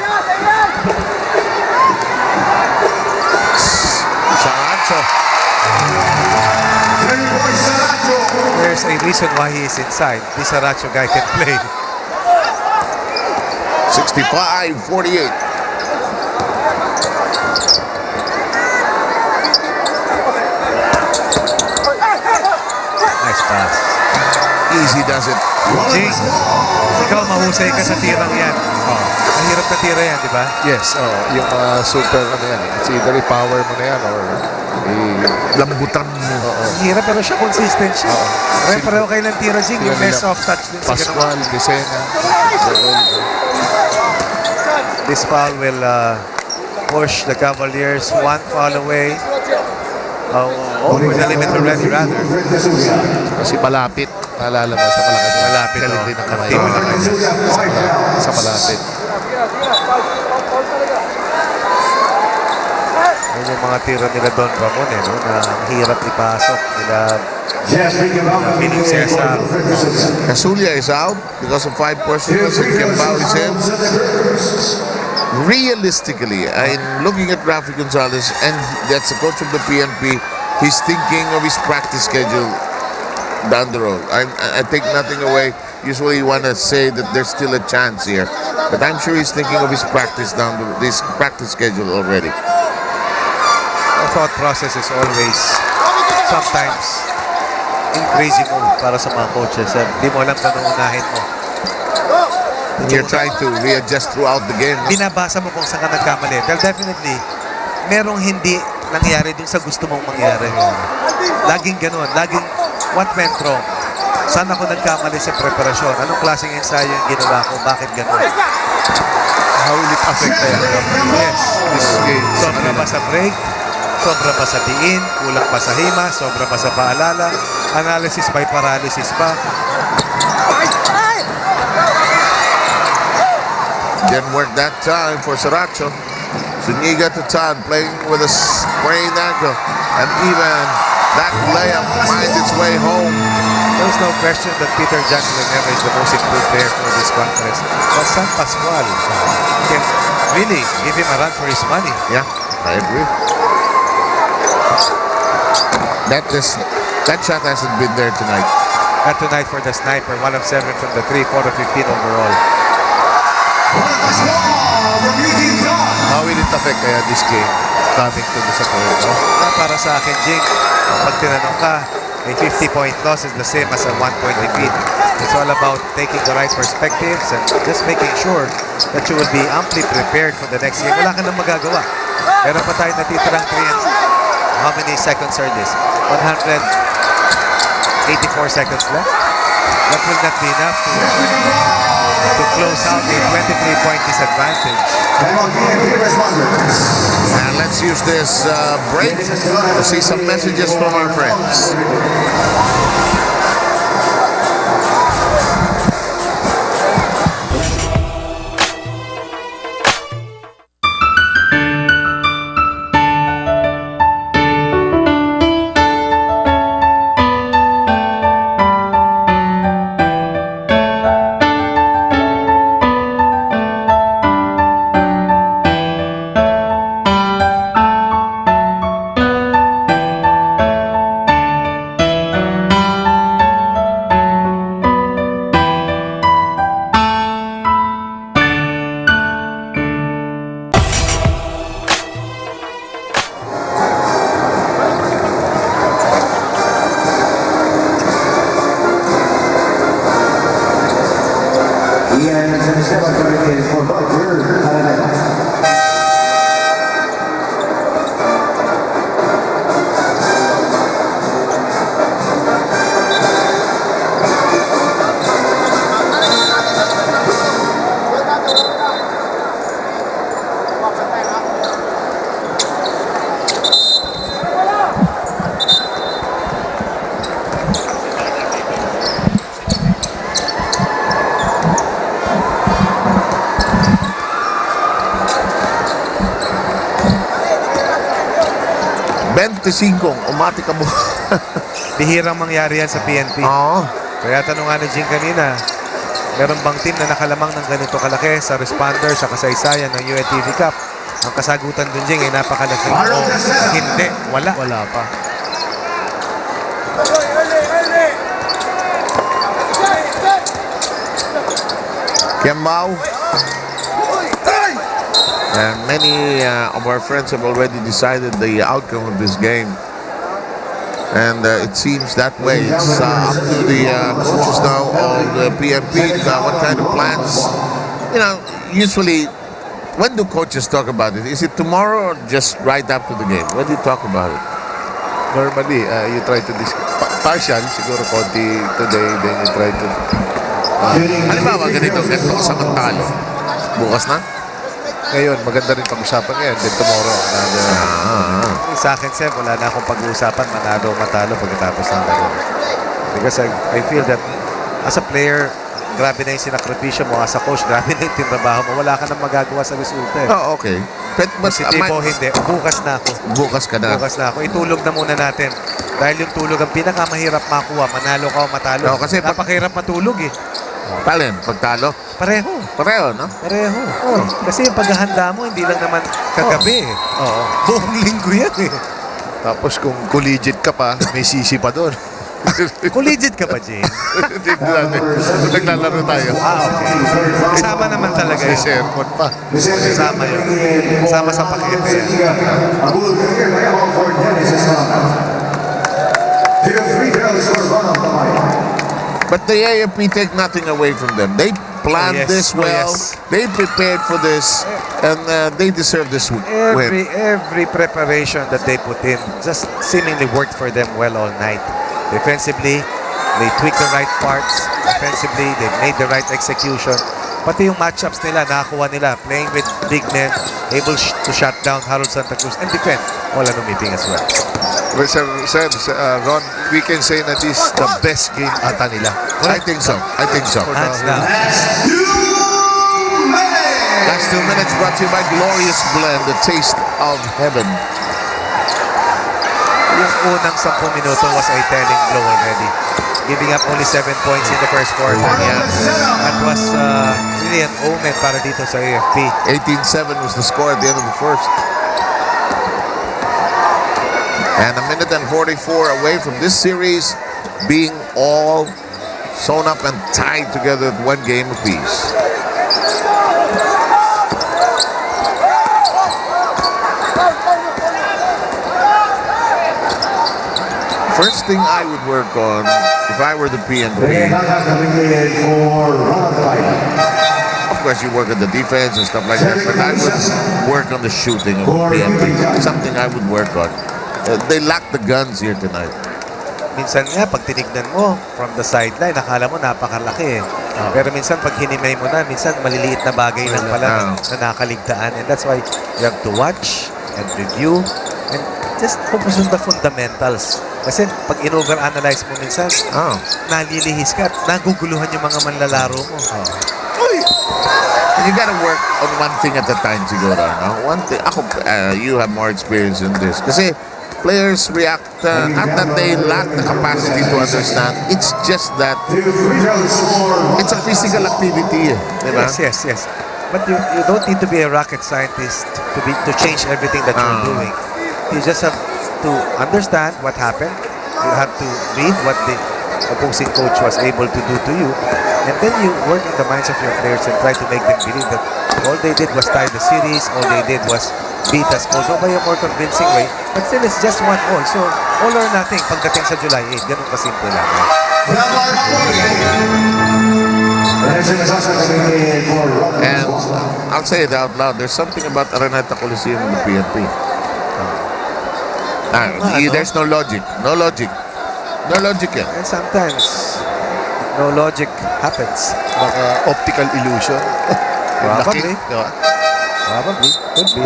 Saracho. There's a reason why he is inside. This Saracho guy can play. 65-48. Nice pass. Easy does it. Jay, ikaw mahusay ka sa tirang yan. Mahirap na tira yan, di ba? Yes, yung super ano yan. It's either i-power mo na yan or lambutan mo. Hirap pero siya consistent siya. Pareho kayo ng tira, Jing. Yung may soft touch din sa Pascual, Desena. This foul will push the Cavaliers 1 foul away. Over the limit already, rather. Kasi malapit. Naalala mo sa malapit. Malapit. Galit din ang kamay. Sa malapit. Yan yung mga tira nila Don Ramon no? Na ang hirap ipasok nila Piling Cesar. Casulia is out because of 5 personals and Kembao is in. Realistically, I'm looking at Rafi Gonzalez, and that's the coach of the PNP. He's thinking of his practice schedule down the road. I take nothing away. Usually you want to say that there's still a chance here, but I'm sure he's thinking of his practice this practice schedule already. Our thought process is always sometimes in crazy mode para sa mga coaches. Hindi mo alam kung anong unahin mo. And you're trying to readjust throughout the game. Binabasa mo kung saan ka nagkamali. Well, definitely, merong hindi nangyari dun sa gusto mong mangyari. Laging ganun. Laging, what went wrong? Saan ako nagkamali sa preparasyon? Anong klaseng ensayo yung ginawa ko? Bakit ganun? How will it affect Yes. this game? Sobra ba sa break? Sobra ba sa diin? Kulang ba sa hima? Sobra ba sa paalala? Analysis by paralysis ba? Didn't work that time for Sriracha. Zuniga to Tan, playing with a sprained ankle. And even that layup finds its way home. There's no question that Peter John Villanueva is the most improved player for this conference. But San Pascual can really give him a run for his money. Yeah, I agree. That shot hasn't been there tonight. Not tonight for the sniper. 1 of 7 from the 3, 4 of 15 overall. How will it affect kaya this game coming to the support? Para sa akin, Jing, pag tinanong ka, a 50-point loss is the same as a 1-point defeat. It's all about taking the right perspectives and just making sure that you will be amply prepared for the next game. Wala ka nang magagawa. Meron pa tayo natitirang 3 and how many seconds are this? 184 seconds left. That will not be enough to close out a 23-point disadvantage. And let's use this break to see some messages from our friends. Umatika mo. Bihirang mangyari yan sa PNP. Oo. Kaya tanong nga ni Jing kanina, meron bang team na nakalamang ng ganito kalaki sa responder sa kasaysayan ng UNTV Cup? Ang kasagutan dun, Jing, ay napakalaki. Hindi. Wala. Wala pa. Kembao. And many of our friends have already decided the outcome of this game. And it seems that way. It's up to the coaches now of the PNP. What kind of plans? You know, usually, when do coaches talk about it? Is it tomorrow or just right after the game? When do you talk about it? Normally, you try to partial, siguro konti today, then you try to... Halimbawa, ganito samantalo. Bukas na? Ngayon, maganda rin pag-usapan ngayon. Then tomorrow, Sa akin, Seb, wala na akong pag-uusapan, manalo o matalo pagkatapos ng laro. Because I feel that as a player, grabe na yung sinakripisyo mo. As a coach, grabe na yung tinrabaho mo. Wala ka nang magagawa sa resulta eh. Oh, okay. Positibo, hindi. Bukas na ako. Bukas ka na. Bukas na ako. Itulog na muna natin. Dahil yung tulog ang pinakamahirap makuha. Manalo ka o matalo. No, kasi napakahirap matulog eh. Palin, pagtalo? Pareho. Pareho, no? Pareho. Oh. Kasi yung paghahanda mo, hindi lang naman kagabi. Oo. Buong linggo yan eh. Tapos kung collegiate ka pa, may sisi pa doon. Collegiate ka ba, Jane? Hindi lang eh. Naglalaro tayo. Okay. Kasama naman talaga May yun. sermon pa. Kasama yun. Kasama sa pakete yan. But the AFP take nothing away from them. They planned this well. They prepared for this, and they deserve this win. Every preparation that they put in just seemingly worked for them well all night. Defensively, they tweaked the right parts. Offensively, they made the right execution. Pati yung matchups nila, nakakuha nila. Playing with big men, able to shut down Harold Santa Cruz and defend OLLAN UMIPINPG as well. Well, Sir, Ron, we can say that this is the best game ata nila. I think so. I think so. Hands down. Last 2 minutes brought to you by Glorious Blend, the taste of heaven. Yung unang 10 minuto was a telling blow already. Giving up only 7 points in the first quarter. Yeah. That was really an omen para dito sa AFP. 18-7 was the score at the end of the first. And a minute and 44 away from this series being all sewn up and tied together at 1 game apiece. First thing I would work on if I were the PNP, of course you work on the defense and stuff like that, but I would work on the shooting of the PNP. Something I would work on. They lack the guns here tonight. Minsan nga, pag tinignan mo from the sideline, nakala mo napakalaki eh. Pero minsan, pag hinimay mo na, minsan maliliit na bagay lang pala na nakaligtaan. And that's why you have to watch and review and just focus on the fundamentals. Kasi pag in-overanalyze mo minsan, nalilihis ka at naguguluhan yung mga manlalaro mo. You gotta work on one thing at a time siguro. No? One thing, you have more experience in this. Kasi players react, not that they lack the capacity to understand. It's just that it's a physical activity. Diba? Yes. But you don't need to be a rocket scientist to change everything that you're doing. You just have to understand what happened. You have to read what the opposing coach was able to do to you. And then you work in the minds of your players and try to make them believe that all they did was tie the series, all they did was beat us, although by a more convincing way. But still, it's just 1 all. So, all or nothing pagdating sa July 8. Ganun kasimple lang. And I'll say it out loud, there's something about Araneta Coliseum and the PNP. There's no logic. No logic yan. And sometimes, no logic happens. Baka optical illusion. Probably. Probably. Could be.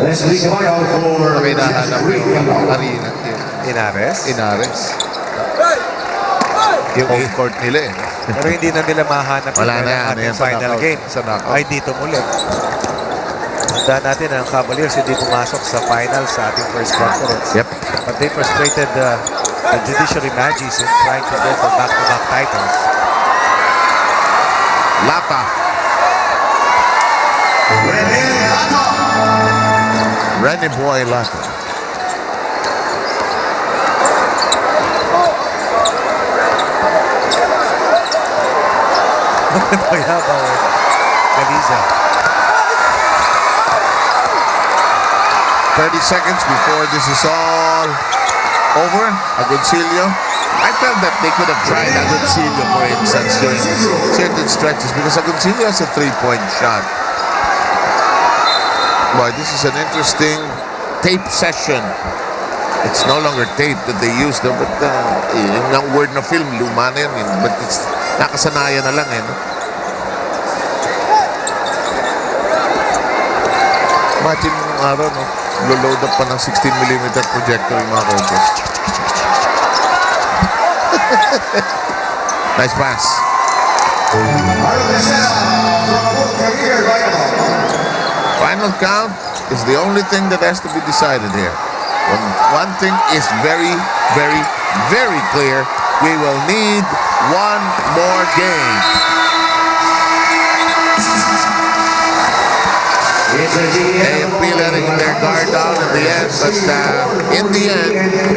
May nahanap yung arena. Inares? Yung home court nila eh. Pero hindi na nila mahanap Wala na yan. yung final game. Ay dito muli. Tandaan natin ang Cavaliers hindi pumasok sa final sa ating first conference. Yep. But they frustrated the Judiciary MAGIS in trying to go for back-to-back titles. Lata. Rene Boy Lata. Mayabaw. Galiza. 30 seconds before this is all over. Agoncillo. I felt that they could have tried Agoncillo, for instance, during certain stretches because Agoncillo has a 3-point shot. Boy, this is an interesting tape session. It's no longer tape that they use though, but yung word na film, luma na yun. But it's nakasanayan na lang eh. No? Imagine yung araw, no? Load up pa ng 16mm projector yung mga coaches. Nice pass. Final count is the only thing that has to be decided here. One thing is very, very, very clear. We will need one more game. AFP letting their guard down at the end, but in the end,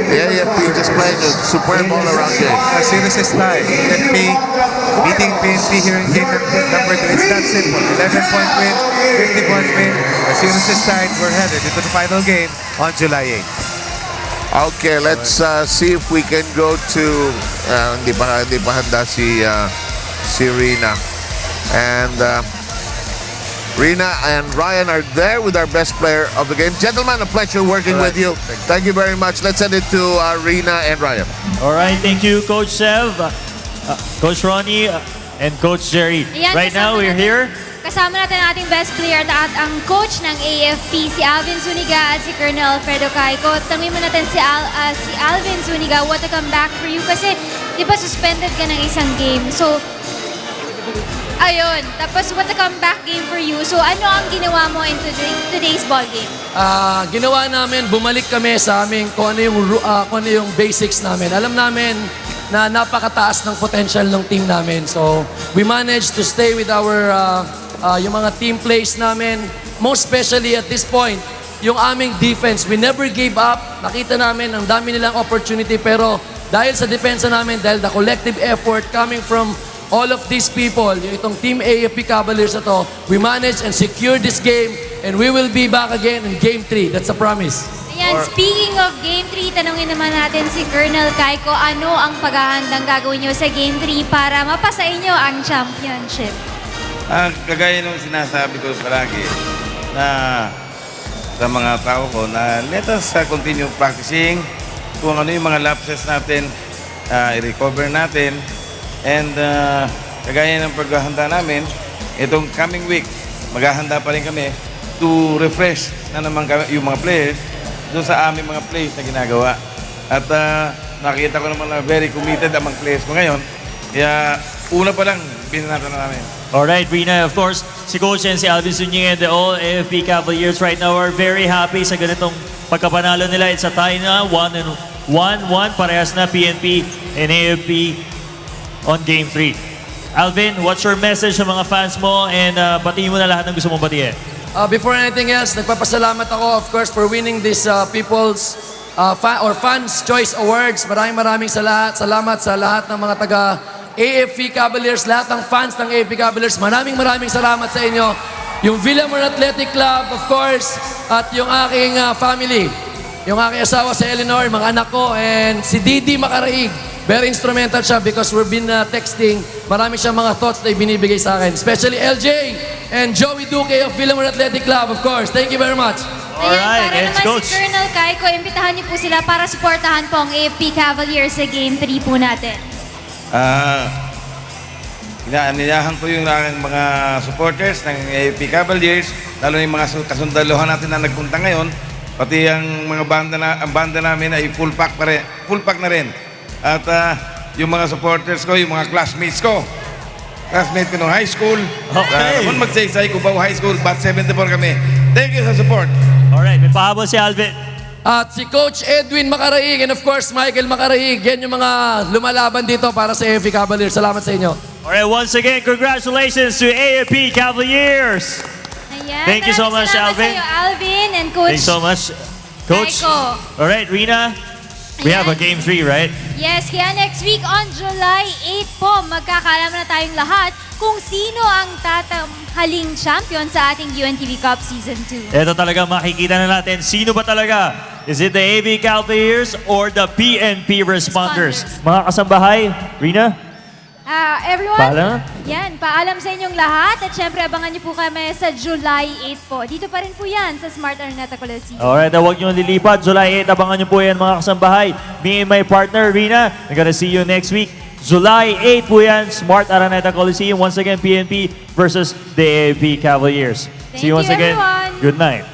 the AFP just playing a superb all-around game. A series is tied. PNP beating PNP here in game number 2. It's that simple. 11-point win, 50-point win. A series is tied. We're headed into the final game on July 8th. Okay, let's see if we can go to hindi pa handa si Rina. And Rina and Ryan are there with our best player of the game. Gentlemen, a pleasure working with you. Thank you very much. Let's send it to Rina and Ryan. All right, thank you, Coach Sev, Coach Ronnie, and Coach Jerry. Ayan, right now, we're here. Kasama natin ang ating best player at ang coach ng AFP, si ALVIN ZUNIGA at si Colonel Alfredo Caico. Tanungin mo natin si ALVIN ZUNIGA, what a comeback for you? Kasi, di ba, suspended ka ng isang game. So, ayun. Tapos, what a comeback game for you. So, ano ang ginawa mo in today's ball game? Ginawa namin, bumalik kami sa aming kung ano yung basics namin. Alam namin na napakataas ng potential ng team namin. So, we managed to stay with our yung mga team plays namin. Most especially at this point, yung aming defense. We never gave up. Nakita namin, ang dami nilang opportunity. Pero dahil sa depensa namin, dahil the collective effort coming from all of these people, yung itong Team AFP Cavaliers na to, we managed and secured this game and we will be back again in Game 3. That's a promise. Ayan, speaking of Game 3, tanungin naman natin si Colonel Caico, ano ang paghahandang gagawin nyo sa Game 3 para mapasa inyo ang championship? Kagaya nung sinasabi ko palagi na sa mga tao ko na let us continue practicing kung ano yung mga lapses natin, i-recover natin. And kagaya ng paghahanda namin, itong coming week, maghahanda pa rin kami to refresh na naman yung mga players doon sa aming mga plays na ginagawa. At nakita ko naman na very committed ang mga players ko ngayon. Kaya una pa lang, binanatan na namin. Alright, Rina, of course, si Coach and si ALVIN ZUNIGA and the all AFP Cavaliers right now are very happy sa ganitong pagkapanalo nila. It's a tie na, 1-1, parehas na PNP and AFP on Game 3. Alvin, what's your message sa mga fans mo and batiin mo na lahat ng gusto mong batiin? Before anything else, nagpapasalamat ako, of course, for winning this People's Fans Choice Awards. Maraming salamat sa lahat ng mga taga AFP Cavaliers, lahat ng fans ng AFP Cavaliers. Maraming salamat sa inyo. Yung VILLANUEPG Athletic Club, of course, at yung aking family. Yung aking asawa si Eleanor, mga anak ko, and si Didi Makaraig. Very instrumental siya because we've been texting. Marami siyang mga thoughts na ibinibigay sa akin. Especially LJ and Joey Duque of VILLANUEPG Athletic Club, of course. Thank you very much. Ayan, para naman si Colonel Caico, imbitahan niyo po sila para suportahan po ang AFP Cavaliers sa Game 3 po natin. Inaaniyahan ko yung aking mga supporters ng AFP Cavaliers, lalo na yung mga kasundaluhan natin na nagpunta ngayon, pati ang mga banda namin ay full pack na rin. At yung mga supporters ko, yung mga classmates ko nung high school. Okay. Kung magsaysay ko ba high school, bat 74 kami. Thank you sa support. Alright, may pahabol si Alvin. At si Coach Edwin Makaraig and of course Michael Makaraig. Yan yung mga lumalaban dito para sa AFP Cavaliers. Salamat sa inyo. Alright, once again, congratulations to AFP Cavaliers. Ayan, thank you so much, Alvin. Sa'yo, Alvin and Coach. Thanks so much, Coach. Caico. Alright, Rina, we have a Game 3, right? Yes, kaya next week on July 8 po, magkakaalaman na tayong lahat kung sino ang tatanghaling champion sa ating UNTV Cup Season 2. Ito talaga makikita na natin, sino ba talaga? Is it the AFP Cavaliers or the PNP Responders? Mga kasambahay, Rina? Everyone, paalam sa inyong lahat at syempre abangan niyo po kami sa July 8 po. Dito pa rin po yan sa SMART-Araneta Coliseum. Alright, huwag niyo lilipat. July 8, abangan niyo po yan mga kasambahay. Me and my partner, Rina, we're gonna see you next week. July 8 po yan, SMART-Araneta Coliseum. Once again, PNP versus the AFP Cavaliers. See you once again. Everyone. Good night.